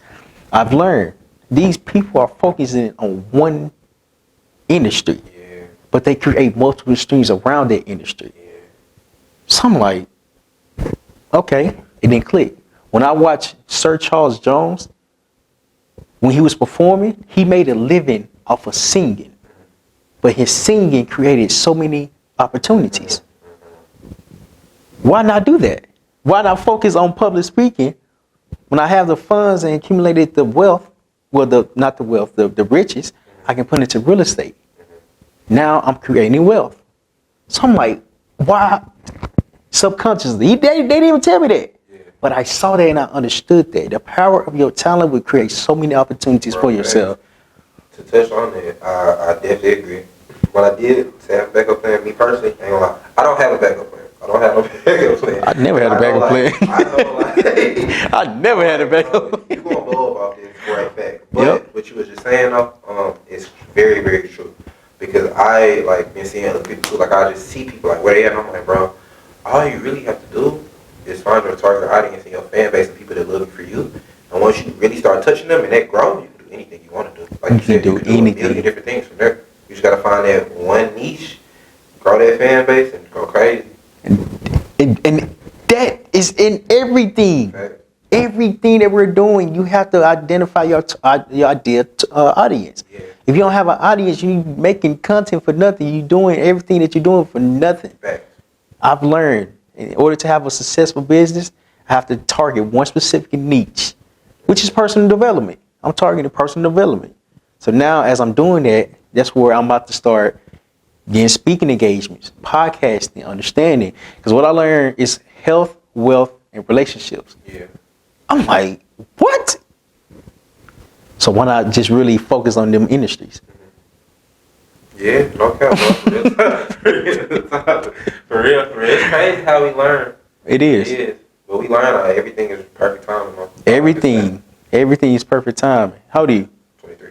I've learned these people are focusing on one industry, but they create multiple streams around that industry.
Yeah.
So I'm like, okay, it didn't click. When I watched Sir Charles Jones, when he was performing, he made a living off of singing, but his singing created so many opportunities. Why not do that? Why not focus on public speaking when I have the funds and accumulated the wealth? Well, the riches, I can put into real estate. Now I'm creating wealth. So I'm like, why? Subconsciously, they didn't even tell me that. Yeah. But I saw that and I understood that. The power of your talent will create so many opportunities for yourself.
To touch on that, I definitely agree. What I did to have a backup plan, me personally, ain't gonna lie, I don't have a backup plan. I don't have no backup plan.
I never had a backup plan.
I know, like,
I never had a backup plan.
You're gonna blow up off this for a fact. But what you was just saying though, is very, very true. Because I like been seeing other people too. Like I just see people like where they at, and I'm like, bro, all you really have to do is find your target audience and your fan base and people that are looking for you. And once you really start touching them and that grows, you can do anything you want to do. Like you said, you can do a million different things from there. You just gotta find that one niche, grow that fan base, and go crazy.
And that is in everything. Okay. Everything that we're doing, you have to identify your ideal audience. Yeah. If you don't have an audience, you making content for nothing. You doing everything that you're doing for nothing. Right. I've learned in order to have a successful business, I have to target one specific niche, which is personal development. I'm targeting personal development. So now as I'm doing that, that's where I'm about to start getting speaking engagements, podcasting, understanding. Because what I learned is health, wealth, and relationships. Yeah. I'm like, what? So why not just really focus on them industries?
Yeah, no cap, bro. For real. It's crazy how we learn.
It is.
But we learn like everything is perfect timing.
Everything is perfect timing. How old are you?
23.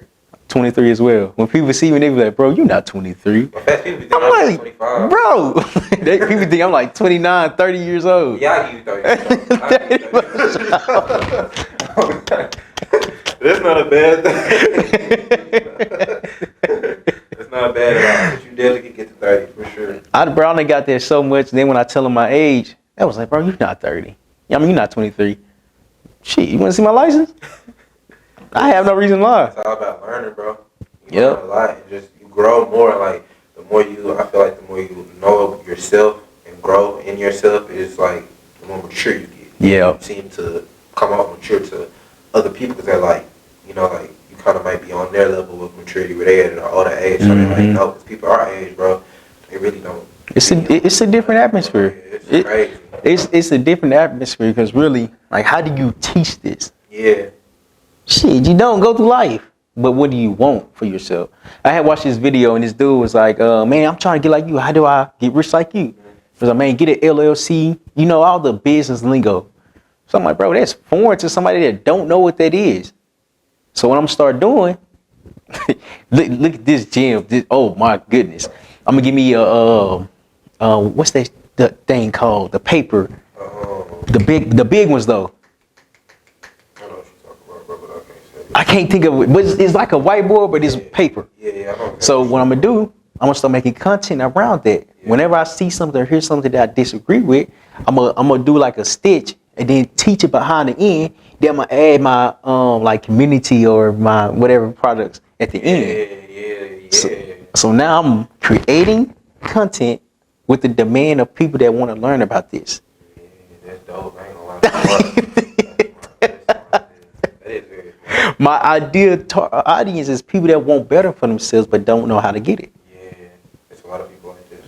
23 as well. When people see me, they be like, bro, you're not 23.
Well, fast people think
I'm like,
25.
Bro. People think I'm like 29, 30 years old.
Yeah, I give you 30. That's not a bad thing. That's not bad at all. But you definitely can get to 30 for sure.
I only got there so much. Then when I tell them my age, I was like, bro, you're not 30. I mean, you're not 23. Shit, you want to see my license? I have no reason to lie.
It's all about learning, bro. You learn a lot and just you grow more. Like the more I feel like the more you know yourself and grow in yourself, it's like the more mature you get.
Yeah.
You seem to come out mature to other people because they're like, you know, like you kind of might be on their level of maturity where they at an older age. So they're like, no, because people our age, bro, they really don't.
It's a different atmosphere.
It's crazy.
It's a different atmosphere because really, like, how do you teach this?
Yeah.
Shit, you don't go through life. But what do you want for yourself? I had watched this video and this dude was like, man, I'm trying to get like you. How do I get rich like you? He was like, man, get an LLC. You know, all the business lingo. So I'm like, bro, that's foreign to somebody that don't know what that is. So what I'm gonna start doing, look at this gym. Oh my goodness. I'm gonna give me what's that the thing called? The paper. The big ones though. I can't think of it, but it's like a whiteboard, but it's paper. Yeah. So what I'm gonna do, I'm gonna start making content around that. Yeah. Whenever I see something or hear something that I disagree with, I'm gonna do like a stitch and then teach it behind the end. Then I'm gonna add my like community or my whatever products at the end. So now I'm creating content with the demand of people that want to learn about this.
Yeah, that's dope. I ain't gonna lie. That is very smart.
My ideal audience is people that want better for themselves but don't know how to get it.
Yeah, it's a lot of people like this.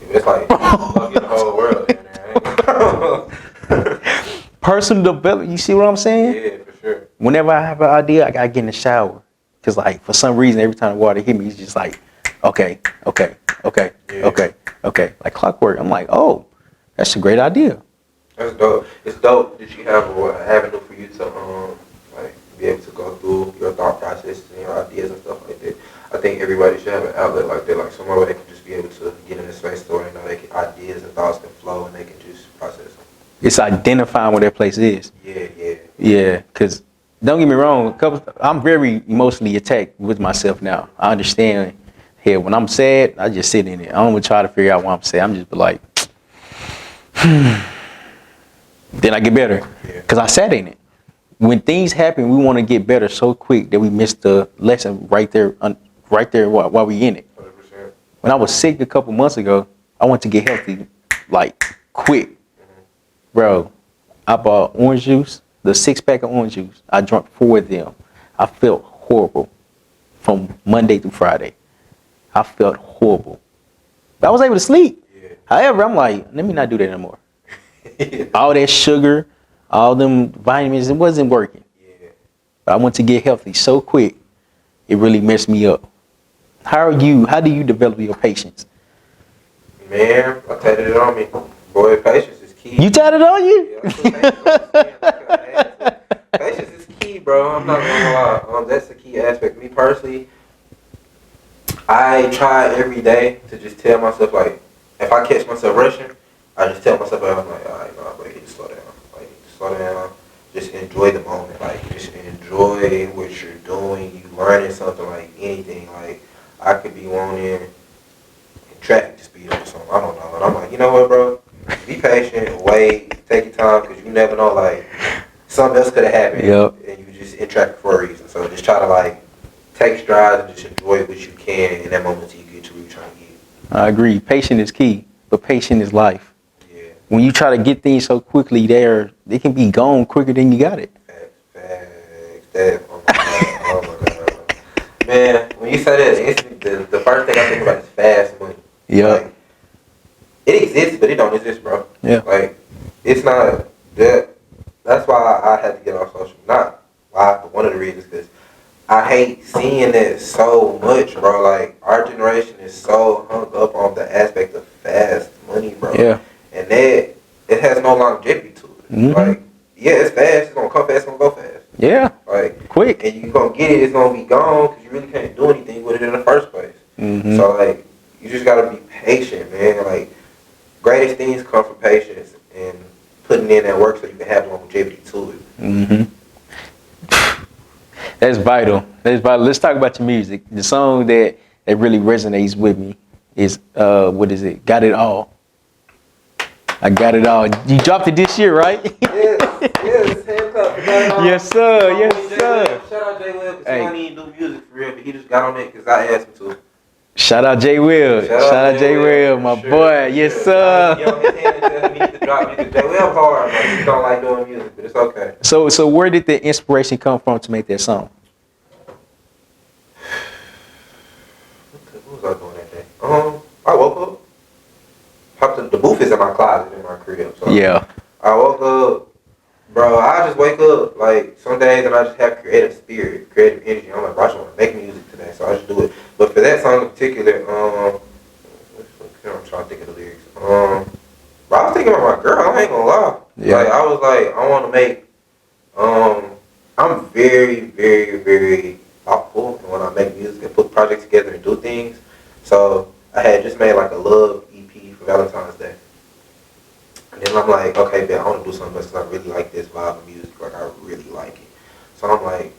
It's like fucking the whole world in there.
Personal development, you see what I'm saying?
Yeah, for sure.
Whenever I have an idea, I gotta get in the shower. Cause like for some reason, every time the water hit me, it's just like, okay, yeah. okay. Like clockwork. I'm like, oh, that's a great idea.
That's dope. It's dope that you have an avenue for you to like be able to go through your thought process and your ideas and stuff like that. I think everybody should have an outlet like that, like somewhere where they can just be able to get in a space to where ideas and thoughts can flow and they can just process them.
It's identifying where that place is. Yeah. Cause don't get me wrong, I'm very emotionally attacked with myself now. I understand. Here, when I'm sad, I just sit in it. I don't even try to figure out why I'm sad. I'm just be like, then I get better. Cause I sat in it. When things happen, we want to get better so quick that we miss the lesson right there while we in it.
100%.
When I was sick a couple months ago, I went to get healthy, like quick. Bro, I bought orange juice, the 6-pack of orange juice. I drank 4 of them. I felt horrible from Monday through Friday. I felt horrible. But I was able to sleep.
Yeah.
However, I'm like, let me not do that anymore. All that sugar, all them vitamins, it wasn't working.
Yeah.
But I went to get healthy so quick, it really messed me up. How do you develop your patience?
Man, I tatted it on me. Boy, patience is key.
You tatted on you?
Yeah, patience is key, bro. I'm not gonna lie. That's the key aspect. Me personally, I try every day to just tell myself, like, if I catch myself rushing, I just tell myself, I'm like, all right, no, but you need to slow down. Like, slow down. Just enjoy the moment. Like, just enjoy what you're doing. You learning something, like anything. Like, I could be wanting traffic to speed up or something. I don't know. And I'm like, you know what, bro? Be patient, wait, take your time, because you never know, like, something else could have happened.
Yep.
And you just in traffic for a reason. So just try to, like, take strides and just enjoy what you can in that moment until you get to where you're trying to get.
I agree. Patience is key, but patience is life.
Yeah.
When you try to get things so quickly, they can be gone quicker than you got it.
Facts. Oh my God. Man, when you say that, the first thing I think about is fast money.
Yeah.
Like, it exists, but it don't exist, bro.
Yeah.
Like, it's not that. That's why I had to get off social. Not why, but one of the reasons, because I hate seeing it so much, bro. Like, our generation is so hung up on the aspect of fast money, bro.
Yeah.
And that, it has no longevity to it.
Mm-hmm.
Like, yeah, it's fast. It's going to come fast. It's going to go fast.
Yeah.
Like,
Quick.
And you're going to get it. It's going to be gone because you really can't do anything with it in the first place.
Mm-hmm.
So, like, you just got to be patient, man. Like, greatest things come from patience and putting in that work so you can have longevity to it.
Mm-hmm. That's vital. Let's talk about your music. The song that really resonates with me is, what is it? Got It All. I got it all. You dropped it this year, right?
Yes, handcuff.
Yes, sir.
Shout out Jay Will, because
Hey.
he don't even do music for real, but he just got on it because I asked him to.
Shout out Jay Will. Shout out Jay Will, my
for sure,
boy.
for
Yes,
sure.
sir.
He on his hand and tell me to drop because Jay Will hard, but he don't like doing music, but it's okay.
So where did the inspiration come from to make that song?
What was I doing that day? I woke up. The booth is in my closet in my crib. So
Yeah.
I woke up, bro. I just wake up like some days and I just have creative spirit, creative energy. I'm like, bro, I just want to make music today, so I just do it. But for that song in particular, I'm trying to think of the lyrics. But I was thinking about my girl. I ain't gonna lie.
Yeah.
Like I was like, I want to make. I'm very, very, very thoughtful when I make music and put projects together and do things. So I had just made like a love EP for Valentine's Day. And then I'm like, okay, man, I want to do something else because I really like this vibe of music. Like, I really like it. So I'm like,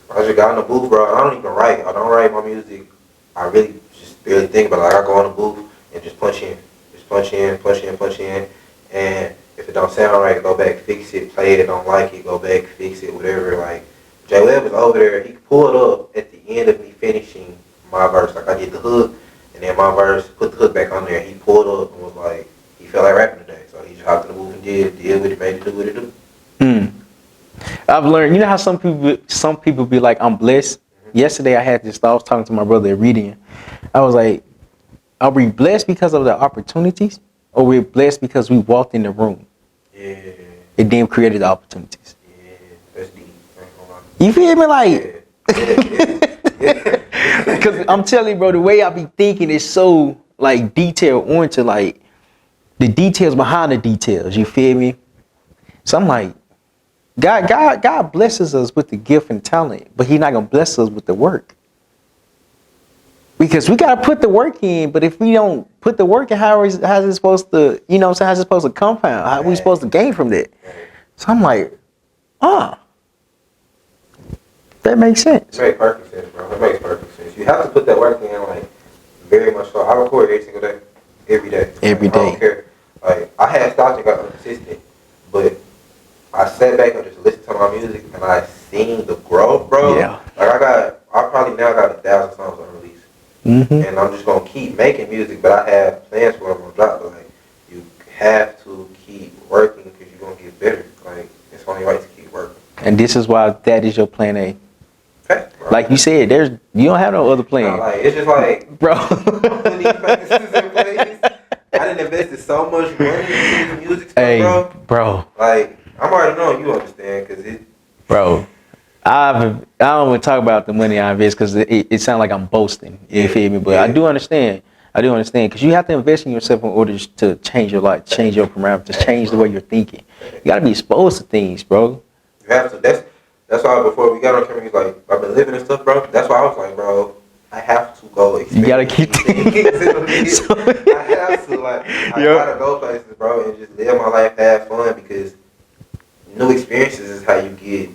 I just got in the booth, bro. I don't even write. I don't write my music. I really just barely think about it. Like, I go in the booth and just punch in. Just punch in. And if it don't sound right, go back, fix it, play it, don't like it, go back, fix it, whatever. Like, Jay Webb was over there. He pulled up at the end of me finishing my verse. Like, I did the hook, and then my verse, put the hook back on there. He pulled up and was like, he felt like rapping today. So he just hopped in the booth and did with it, made
I've learned. You know how some people be like, I'm blessed. Yesterday I had this thought. I was talking to my brother at reading. I was like, are we blessed because of the opportunities, or we're blessed because we walked in the room?
Yeah.
It then created the opportunities.
Yeah. That's deep. I ain't gonna lie.
You feel me? Like,
Yeah.
because I'm telling you, bro, the way I be thinking is so like detail oriented, like the details behind the details. You feel me? So I'm like, God blesses us with the gift and talent, but He's not gonna bless us with the work. Because we gotta put the work in, but if we don't put the work in, how's it supposed to, you know what I'm saying, how's it supposed to compound? How are we supposed to gain from that? So I'm like, that makes sense.
It makes perfect sense, bro. It makes perfect sense. You have to put that work in, like, very much so. I record every single day. Every day.
Every
I don't care. Like, I had stopped and got consistent, but I sat back and just listened to my music, and I seen the growth, bro.
Yeah.
Like, I probably now got 1,000 songs unreleased.
Mm-hmm.
And I'm just going to keep making music, but I have plans for them to drop. But, like, you have to keep working because you're going to get better. Like, it's only right to keep working.
And this is why that is your plan A.
Okay,
Like you said, you don't have no other plan.
No, like, it's just like,
bro.
putting these practices in place. I done invested so much money in these music stuff,
Hey, bro.
Like, I'm already knowing you understand, because
Bro, I don't want to talk about the money I invest because it sounds like I'm boasting. You feel me? But I do understand. Because you have to invest in yourself in order to change your life, change your parameters, change the way you're thinking. You got to be exposed to things, bro.
You have to. That's why before we got on camera, he's like, I've been living and stuff, bro. That's why I was like, bro, I have to go experience.
You got to keep thinking.
So, I have to, like, I got to go places, bro, and just live my life, have fun, because new experiences is how you get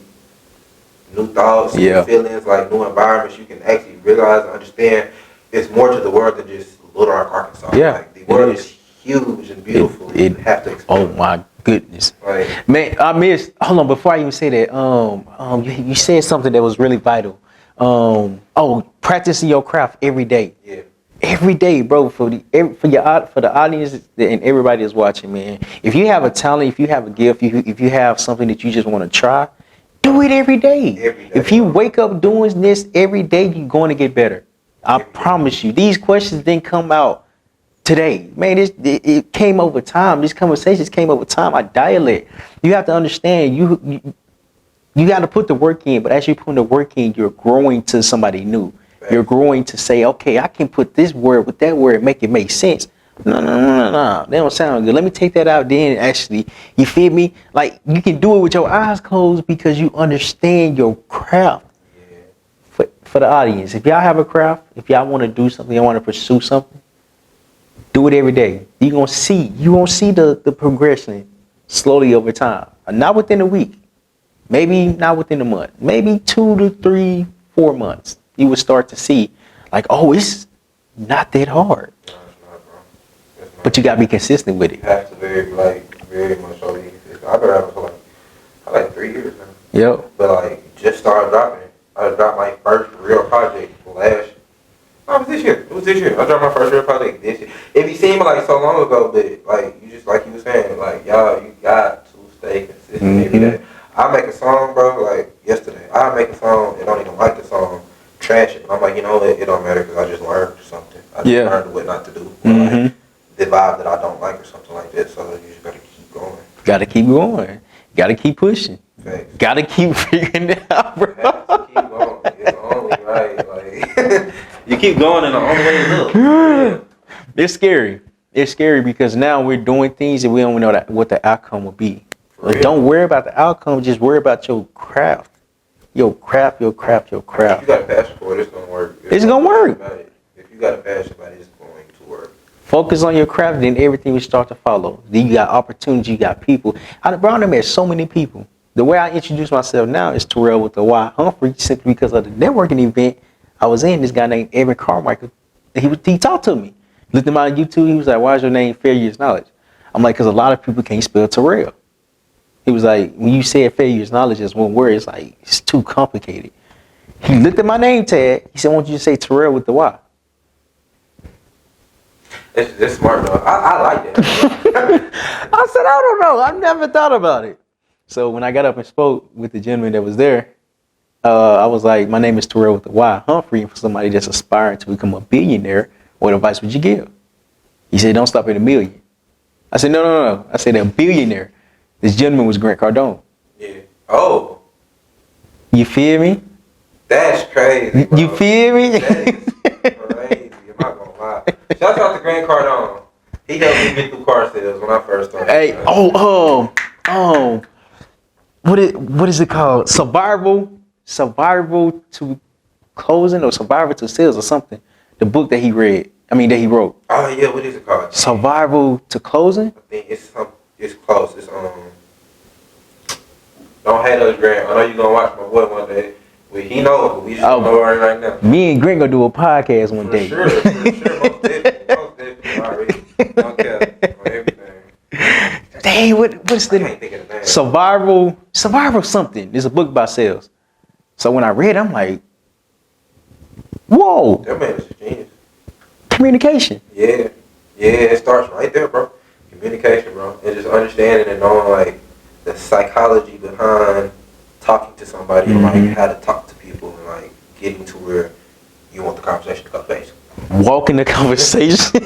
new thoughts, new feelings, like new environments. You can actually realize and understand it's more to the world than just Little Rock, Arkansas.
Yeah,
like, the world is huge and beautiful. You have to experience.
Oh my goodness.
Like,
man, I missed. Hold on, before I even say that, you said something that was really vital. Practicing your craft every day.
Yeah.
Every day, bro, for the audience and everybody that's watching, man. If you have a talent, if you have a gift, if you have something that you just want to try, do it every day.
Every day.
If you wake up doing this every day, you're going to get better. I promise you. These questions didn't come out today, man. It came over time. These conversations came over time. I dialect. You have to understand. You got to put the work in, but as you put the work in, you're growing to somebody new. You're growing to say, okay, I can put this word with that word and make it make sense. No. That don't sound good. Let me take that out then. Actually, you feel me? Like, you can do it with your eyes closed because you understand your craft. Yeah. For the audience, if y'all have a craft, if y'all want to do something, y'all want to pursue something, do it every day. You gonna see the progression slowly over time. Not within a week, maybe not within a month, maybe 2 to 3, 4 months. You would start to see, like, oh, it's not that hard.
No, it's not, bro. It's not.
But you gotta be consistent with it.
You have to very much so. I've been rapping for like 3 years now.
Yep.
But like, just started dropping. I dropped my first real project It was this year. I dropped my first real project this year. It be seeming like so long ago, but like you just like you were saying, like y'all, you got to stay consistent every day. I make a song, bro. Like yesterday, I make a song and don't even like the song. Trash it. I'm like, you know what? It don't matter because I just learned something. I just learned what not to do. Like, the vibe that I don't like or something like that. So you just gotta keep going.
Gotta keep going. Gotta keep pushing.
Thanks.
Gotta keep figuring it out, bro.
Keep going. It's the only right. Like you keep going in the only way to look.
It's scary. It's scary because now we're doing things and we don't know what the outcome will be. But don't worry about the outcome. Just worry about your craft. Your craft.
If you got a passion for it, it's gonna work.
It's gonna work.
If you got a passion about it, it's going to work.
Focus on your craft, then everything will start to follow. Then you got opportunity, you got people. I met so many people. The way I introduce myself now is Terrell with the Y Humphrey, simply because of the networking event I was in. This guy named Evan Carmichael, he talked to me. Looked at my YouTube, he was like, why is your name Failures Knowledge? I'm like, because a lot of people can't spell Terrell. He was like, when you said Failures Knowledge as one word, it's like, it's too complicated. He looked at my name tag, he said, I want you to say Terrell with the Y.
It's smart though. I like that.
I said, I don't know. I've never thought about it. So when I got up and spoke with the gentleman that was there, I was like, my name is Terrell with the Y Humphrey. For somebody that's aspiring to become a billionaire, what advice would you give? He said, don't stop at a million. I said, no. I said, a billionaire. This gentleman was Grant Cardone.
Yeah. Oh,
You feel me?
that's crazy, bro.
You feel me?
That is crazy. I'm not gonna lie. Shout out to Grant Cardone. He helped me get through car sales when I first started.
Hey, what is it called? Survival to closing or survival to sales or something. The book that he wrote.
Oh yeah, what is it called?
Survival to closing?
I think it's close. It's Don't hate us, Grant. I know you gonna watch my boy one day. Well, he knows, but we just don't know right now.
Me and Grant gonna do a podcast one day.
For sure, most definitely. Already. Don't care on everything.
Dang, what's
I can't think of the name.
Survival something. It's a book about sales. So when I read it, I'm like, whoa,
That man is a genius.
communication.
Yeah, it starts right there, bro. Communication, bro, and just understanding and knowing like the psychology behind talking to somebody, and like how to talk to people, and like getting to where you want the conversation to go, basically.
Walking the conversation.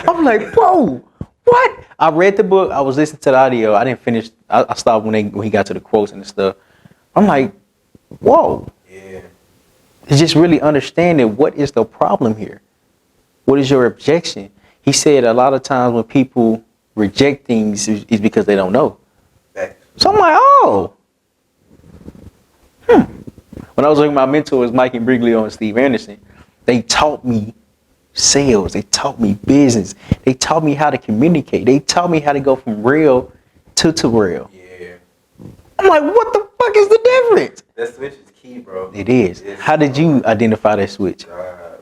I'm like, whoa, what? I read the book. I was listening to the audio. I didn't finish. I stopped when he got to the quotes and stuff. I'm like, whoa.
Yeah.
It's just really understanding what is the problem here. What is your objection? He said a lot of times when people reject things is because they don't know.
Facts.
So I'm like, oh. When I was with my mentors, Mike and Briglio and Steve Anderson, they taught me sales. They taught me business. They taught me how to communicate. They taught me how to go from real to real.
Yeah.
I'm like, what the fuck is the difference?
That switch is key, bro.
It is. How did you identify that switch?
Man,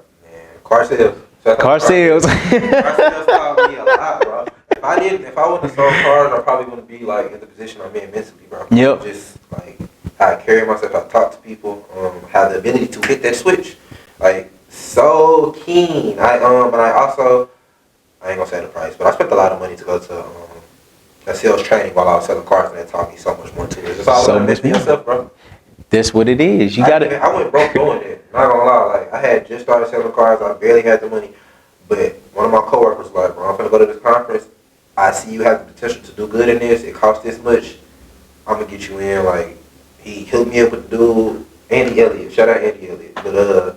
car sales.
Car sales.
Car sales taught me a lot, bro. If I wouldn't have sold cars, I probably wouldn't be like in the position I'm in mentally, bro.
Yep.
Just like how I carry myself, how I talk to people, have the ability to hit that switch, like so keen. I ain't gonna say the price, but I spent a lot of money to go to a sales training while I was selling cars, and that taught me so much more to it. It's all about investing in yourself, bro.
That's what it is. You got it.
I went broke doing it. Not gonna lie, like I had just started selling cars. I barely had the money, but one of my coworkers was like, "Bro, I'm gonna go to this conference. I see you have the potential to do good in this. It costs this much. I'm gonna get you in." Like he hooked me up with the dude, Andy Elliott. Shout out Andy Elliott. But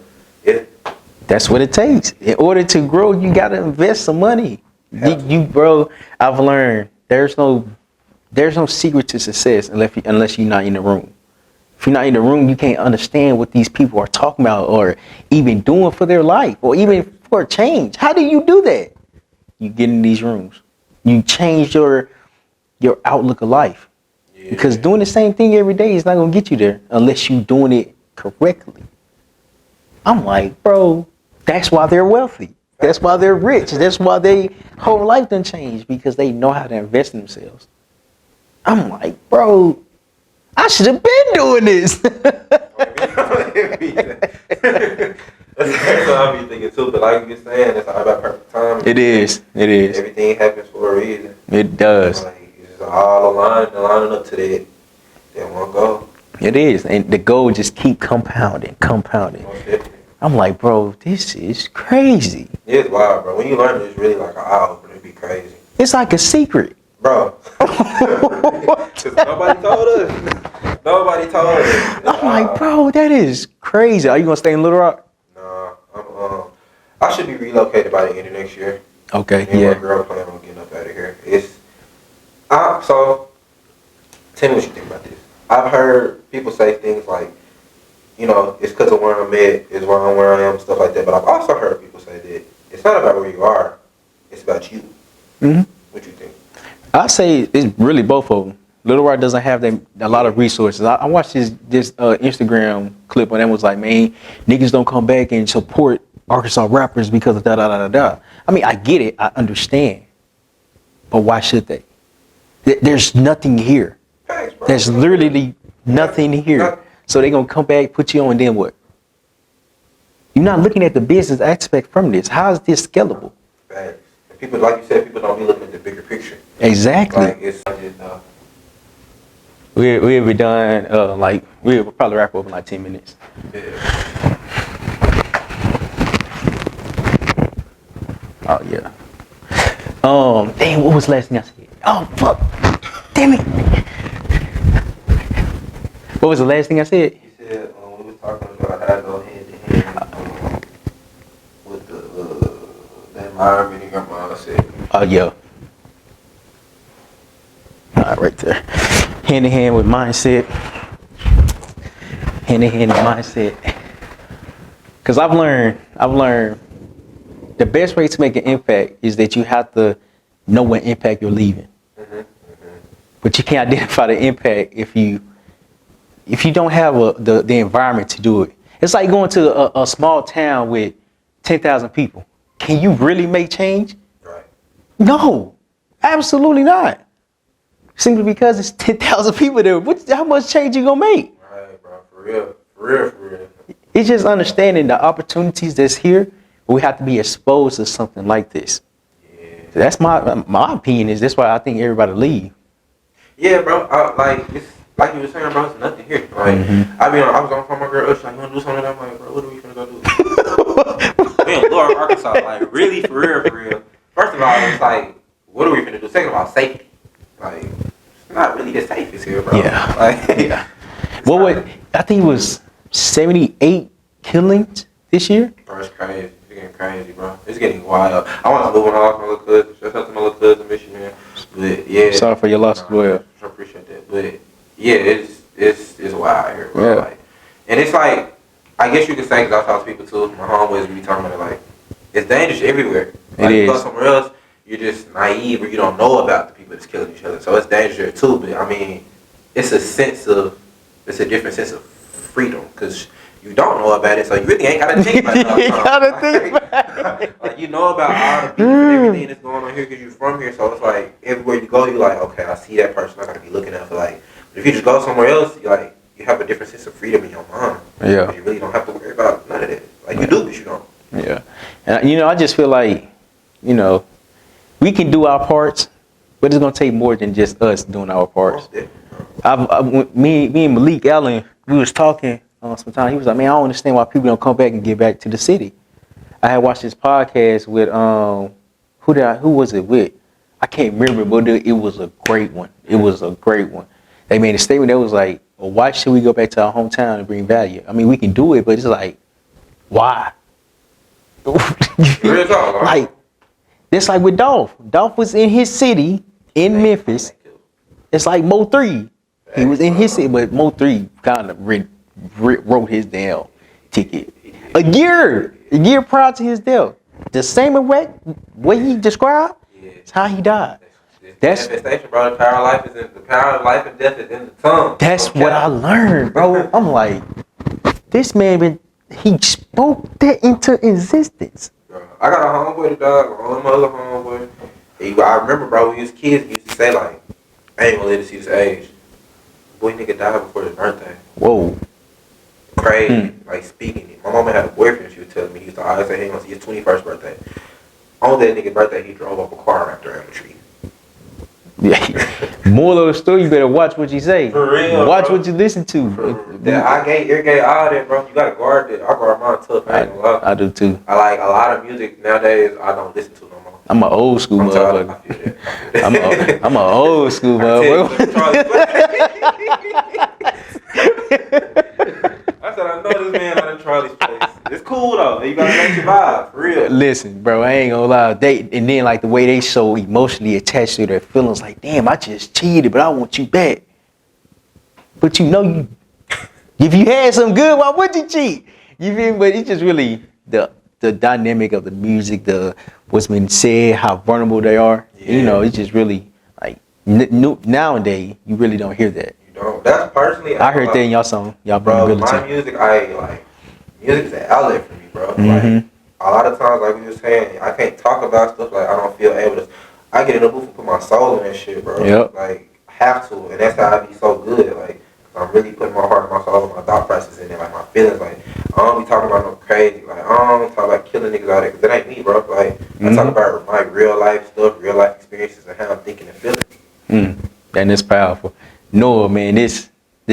That's what it takes. In order to grow, you gotta invest some money. Bro, I've learned there's no secret to success unless you're not in the room. If you're not in the room, you can't understand what these people are talking about or even doing for their life or even for a change. How do you do that? You get in these rooms. You change your outlook of life. Yeah. Because doing the same thing every day is not going to get you there unless you're doing it correctly. I'm like, bro, that's why they're wealthy. That's why they're rich. That's why their whole life done changed, because they know how to invest in themselves. I'm like, bro, I should have been doing this.
That's what I be thinking too. But like you're saying, it's all about perfect timing.
It is.
Everything happens for a reason.
It does.
Like, it's just all lining up to that one goal.
It is, and the goal just keep compounding. I'm like, bro, this is crazy.
It's wild, bro. When you learn it, it's really like an eye opener. It'd be crazy.
It's like a secret.
Bro. Because nobody told us.
I'm like, bro, that is crazy. Are you going to stay in Little Rock?
Nah. I should be relocated by the end of next year.
Okay,
Me and my girl plan on getting up out of here. So, tell me what you think about this. I've heard people say things like, you know, it's because of where I'm at, is where I am, stuff like that. But I've also heard people say that it's not about where you are, it's about you.
Mm-hmm.
What you think?
I say it's really both of them. Little Rock doesn't have a lot of resources. I watched this Instagram clip and it was like, man, niggas don't come back and support Arkansas rappers because of da-da-da-da-da. I mean, I get it. I understand. But why should they? There's nothing here.
Thanks, bro.
There's literally nothing here. So they're going to come back, put you on, and then what? You're not looking at the business aspect from this. How is this scalable?
Thanks. And people, like you said, people don't be looking at the bigger picture.
Exactly.
Like, it's just,
We'll be done. Like we'll probably wrap up in like 10 minutes.
Yeah.
Oh yeah. Damn, what was the last thing I said? Oh fuck. Damn it. What was the last thing I said?
You said we were talking about how to go hand in hand with the environment and your mindset.
Oh yeah. All right, right there. Hand in hand with mindset. Hand in hand with mindset. Cause I've learned the best way to make an impact is that you have to know what impact you're leaving. But you can't identify the impact if you don't have the environment to do it. It's like going to a small town with 10,000 people. Can you really make change?
Right.
No, absolutely not. Simply because it's 10,000 people there. How much change you gonna make?
Right, bro. For real.
It's just understanding the opportunities that's here. We have to be exposed to something like this.
Yeah.
That's my opinion. Is that's why I think everybody leave.
Yeah, bro. It's like you were saying, bro. It's nothing here. Like I was on the phone with my girl. She's like, "You want to do something?" I'm like, "Bro, what are we gonna go do?" We in Florida, Arkansas. Like, really, for real. First of all, it's like, what are we gonna do? Second of all, safety. Like, it's not really the safest here, bro.
Yeah.
Like,
Yeah. I think it was 78 killings this year.
Bro, it's crazy. It's getting crazy, bro. It's getting wild. I want to move on off my little cousin. Shout out to my little cousin, Michigan. But yeah.
Sorry for your loss as well.
I appreciate that. But yeah, it's wild here, bro.
Yeah.
Like, and it's like, I guess you could say, because I talk to people too, my homeboys be talking about it, like, it's dangerous everywhere. Like, you go somewhere else, you're just naive or you don't know about the people that's killing each other. So it's dangerous here too. But I mean, it's a different sense of freedom because you don't know about it, so you really ain't gotta think about it all the time.
You gotta think about it.
Like, you know about all the beef and everything that's going on here because you're from here, so it's like, everywhere you go, you're like, okay, I see that person, I gotta be looking out for, like, but if you just go somewhere else, you have a different sense of freedom in your mind.
Yeah.
You really don't have to worry about none of that. Like, you do, but you don't.
Yeah. And, I just feel like, we can do our parts, but it's gonna take more than just us doing our parts. Me and Malik Allen, we was talking sometime. He was like, "Man, I don't understand why people don't come back and get back to the city." I had watched this podcast with who was it with? I can't remember, but it was a great one. They made a statement that was like, "Well, why should we go back to our hometown and bring value? I mean, we can do it, but it's like, why?"
Real talk,
Like, just like with Dolph. Dolph was in his city in Memphis. It's like Mo 3. He was in his city, but Mo 3 kind of wrote his damn ticket. A year prior to his death. The same way he described, it's how he died. That's
manifestation, bro. The power of life and death is in the tongue.
That's what I learned, bro. I'm like, this man, he spoke that into existence.
Bro, I got a homeboy to dog, my other homeboy. I remember, bro, when we was kids, we used to say, like, I ain't gonna let us see his age. Boy, nigga died before his birthday.
Whoa.
Crazy, like, speaking it. My mama had a boyfriend, she was telling me, he used to always say he ain't gonna see his 21st birthday. On that nigga's birthday, he drove up a car wrapped around the tree.
Yeah. Moral of the story, you better watch what you say.
For real,
watch
bro.
what you listen to.
Eye gate, ear gate, all that, bro. You gotta guard that. I guard mine tough, I ain't gonna lie.
I do too.
I like a lot of music nowadays I don't listen to no more.
I'm an old school motherfucker. I'm an old school motherfucker.
I said, I know this man out of Charlie's place. It's cool though. You gotta make your vibe, for real.
Listen, bro, I ain't gonna lie. And then like the way they so emotionally attached to their feelings, like, damn, I just cheated, but I want you back. But if you had some good, why would you cheat? You feel me? But it's just really the dynamic of the music, what's been said, how vulnerable they are. Yeah. It's just really like nowadays you really don't hear that.
You don't. That's personally.
I heard that in y'all song. Y'all
bro, my music, music is an outlet for me, bro.
Mm-hmm.
Like, a lot of times, like we were saying, I can't talk about stuff like I don't feel able to. I get in the booth and put my soul in that shit, bro.
Yep.
Like, have to, and that's how I be so good. Like, I'm really putting my heart and my soul and my thought process in there, like my feelings. Like, I don't be talking about no crazy. Like, I don't talk about killing niggas out there, because that ain't me, bro. Like, I talk about my real life stuff, real life experiences, and how I'm thinking and feeling.
And it's powerful. Noah, man, this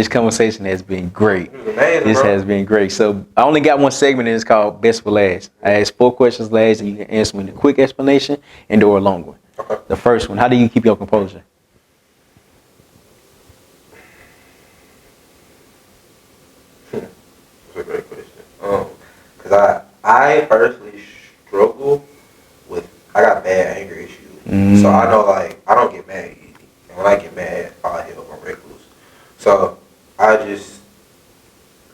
conversation has been great.
It was amazing,
This
bro.
has been great. So I only got one segment, and it's called Best for Last. I ask 4 questions last, and you can answer me in a quick explanation and or a long one.
Okay.
The first one: how do you keep your composure?
That's a great question. Cause I personally struggle with, I got bad anger issues. So I know like I don't get mad easy. And when I get mad, I hell, I'm reckless. So I just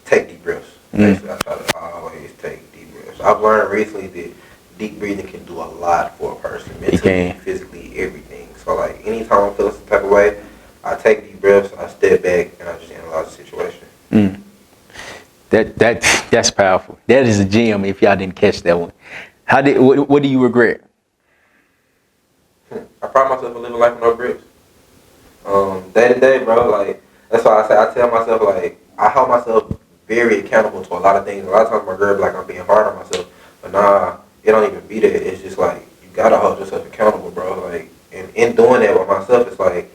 take deep breaths. Basically, I try to always take deep breaths. I've learned recently that deep breathing can do a lot for a person, mentally,
can.
physically, everything. So like anytime I'm feeling some type of way, I take deep breaths, I step back, and I just analyze the situation.
That's powerful. That is a gem. If y'all didn't catch that one, what do you regret?
I pride myself in living life with no regrets. Day to day, bro, like, that's why I say, I tell myself, like, I hold myself very accountable to a lot of things. A lot of times my girl be like, I'm being hard on myself. But nah, it don't even be that. It's just like, you gotta hold yourself accountable, bro. Like, and in doing that with myself, it's like,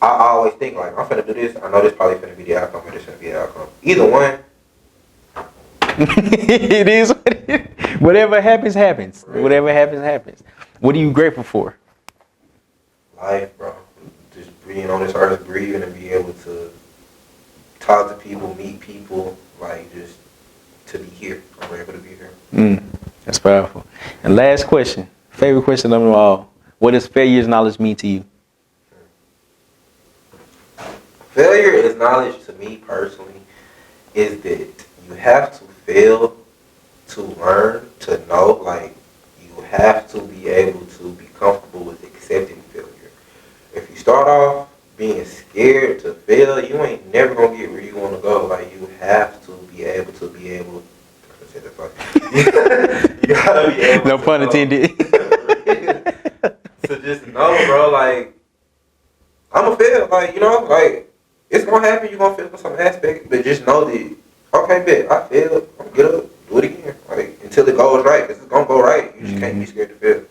I always think, like, I'm finna do this. I know this probably finna be the outcome, but this finna be the outcome. Either one.
It is what it is. Whatever happens, happens.
Right.
Whatever happens, happens. What are you grateful for?
Life, bro. Just being on this earth, breathing, and be able to talk to people, meet people, like just to be here. I'm able to be here.
That's powerful. And last question, favorite question of them all. What does failure's knowledge mean to you?
Failure is knowledge to me personally is that you have to fail to learn, to know, like you have to be able to be comfortable with accepting failure. If you start off being scared to fail, you ain't never gonna get where you wanna go. Like you have to be able I said that twice. You gotta be able
No
to
pun
know.
intended.
To just know, bro, like I'ma fail, like, you know, like it's gonna happen, you're gonna fail in some aspect, but just know that, okay, bet, I failed, I'm gonna get up, do it again, like, until it goes right, because it's gonna go right, you just can't be scared to fail.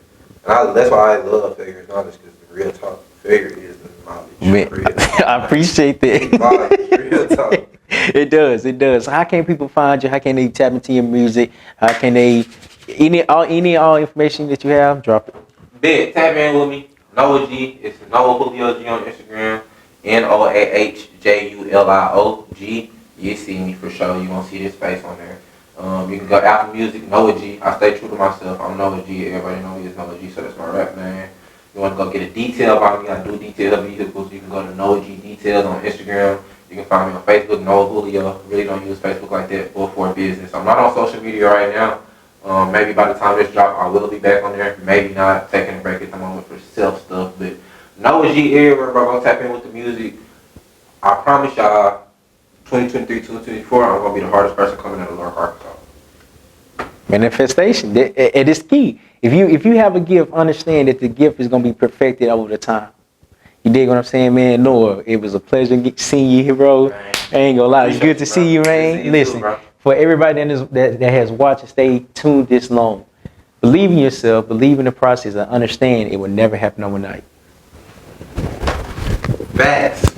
And that's why I love failure knowledge, because the real talk, failure is the knowledge.
Man, I appreciate that.
Real talk.
It does. How can people find you? How can they tap into your music? How can they, all information that you have, drop it.
Bet, tap in with me, Noah G, it's NoahJuliog on Instagram, NoahJuliog. You see me for sure. You gonna see this face on there. You can go Apple Music, Noah G. I stay true to myself. I'm Noah G. Everybody know me as Noah G. So that's my rap name. You want to go get a detail about me? I do detail vehicles. You can go to Noah G Details on Instagram. You can find me on Facebook, NoahJuliog. Really don't use Facebook like that for business. I'm not on social media right now. Maybe by the time this drop, I will be back on there. Maybe not. Taking a break at the moment for self stuff. But Noah G everywhere, bro. Go tap in with the music. I promise y'all, 2023, 2024, I'm gonna be the hardest person coming out of North Arkansas.
Manifestation. It is key. If you have a gift, understand that the gift is gonna be perfected over the time. You dig what I'm saying, man? Noah, it was a pleasure seeing you here, bro.
Man.
I ain't gonna lie, it's
Appreciate
good to
you,
see you,
bro.
man.
Good to see you
Listen,
too, bro.
for everybody that has watched and stayed tuned this long, believe in yourself, believe in the process, and understand it will never happen overnight.
Facts.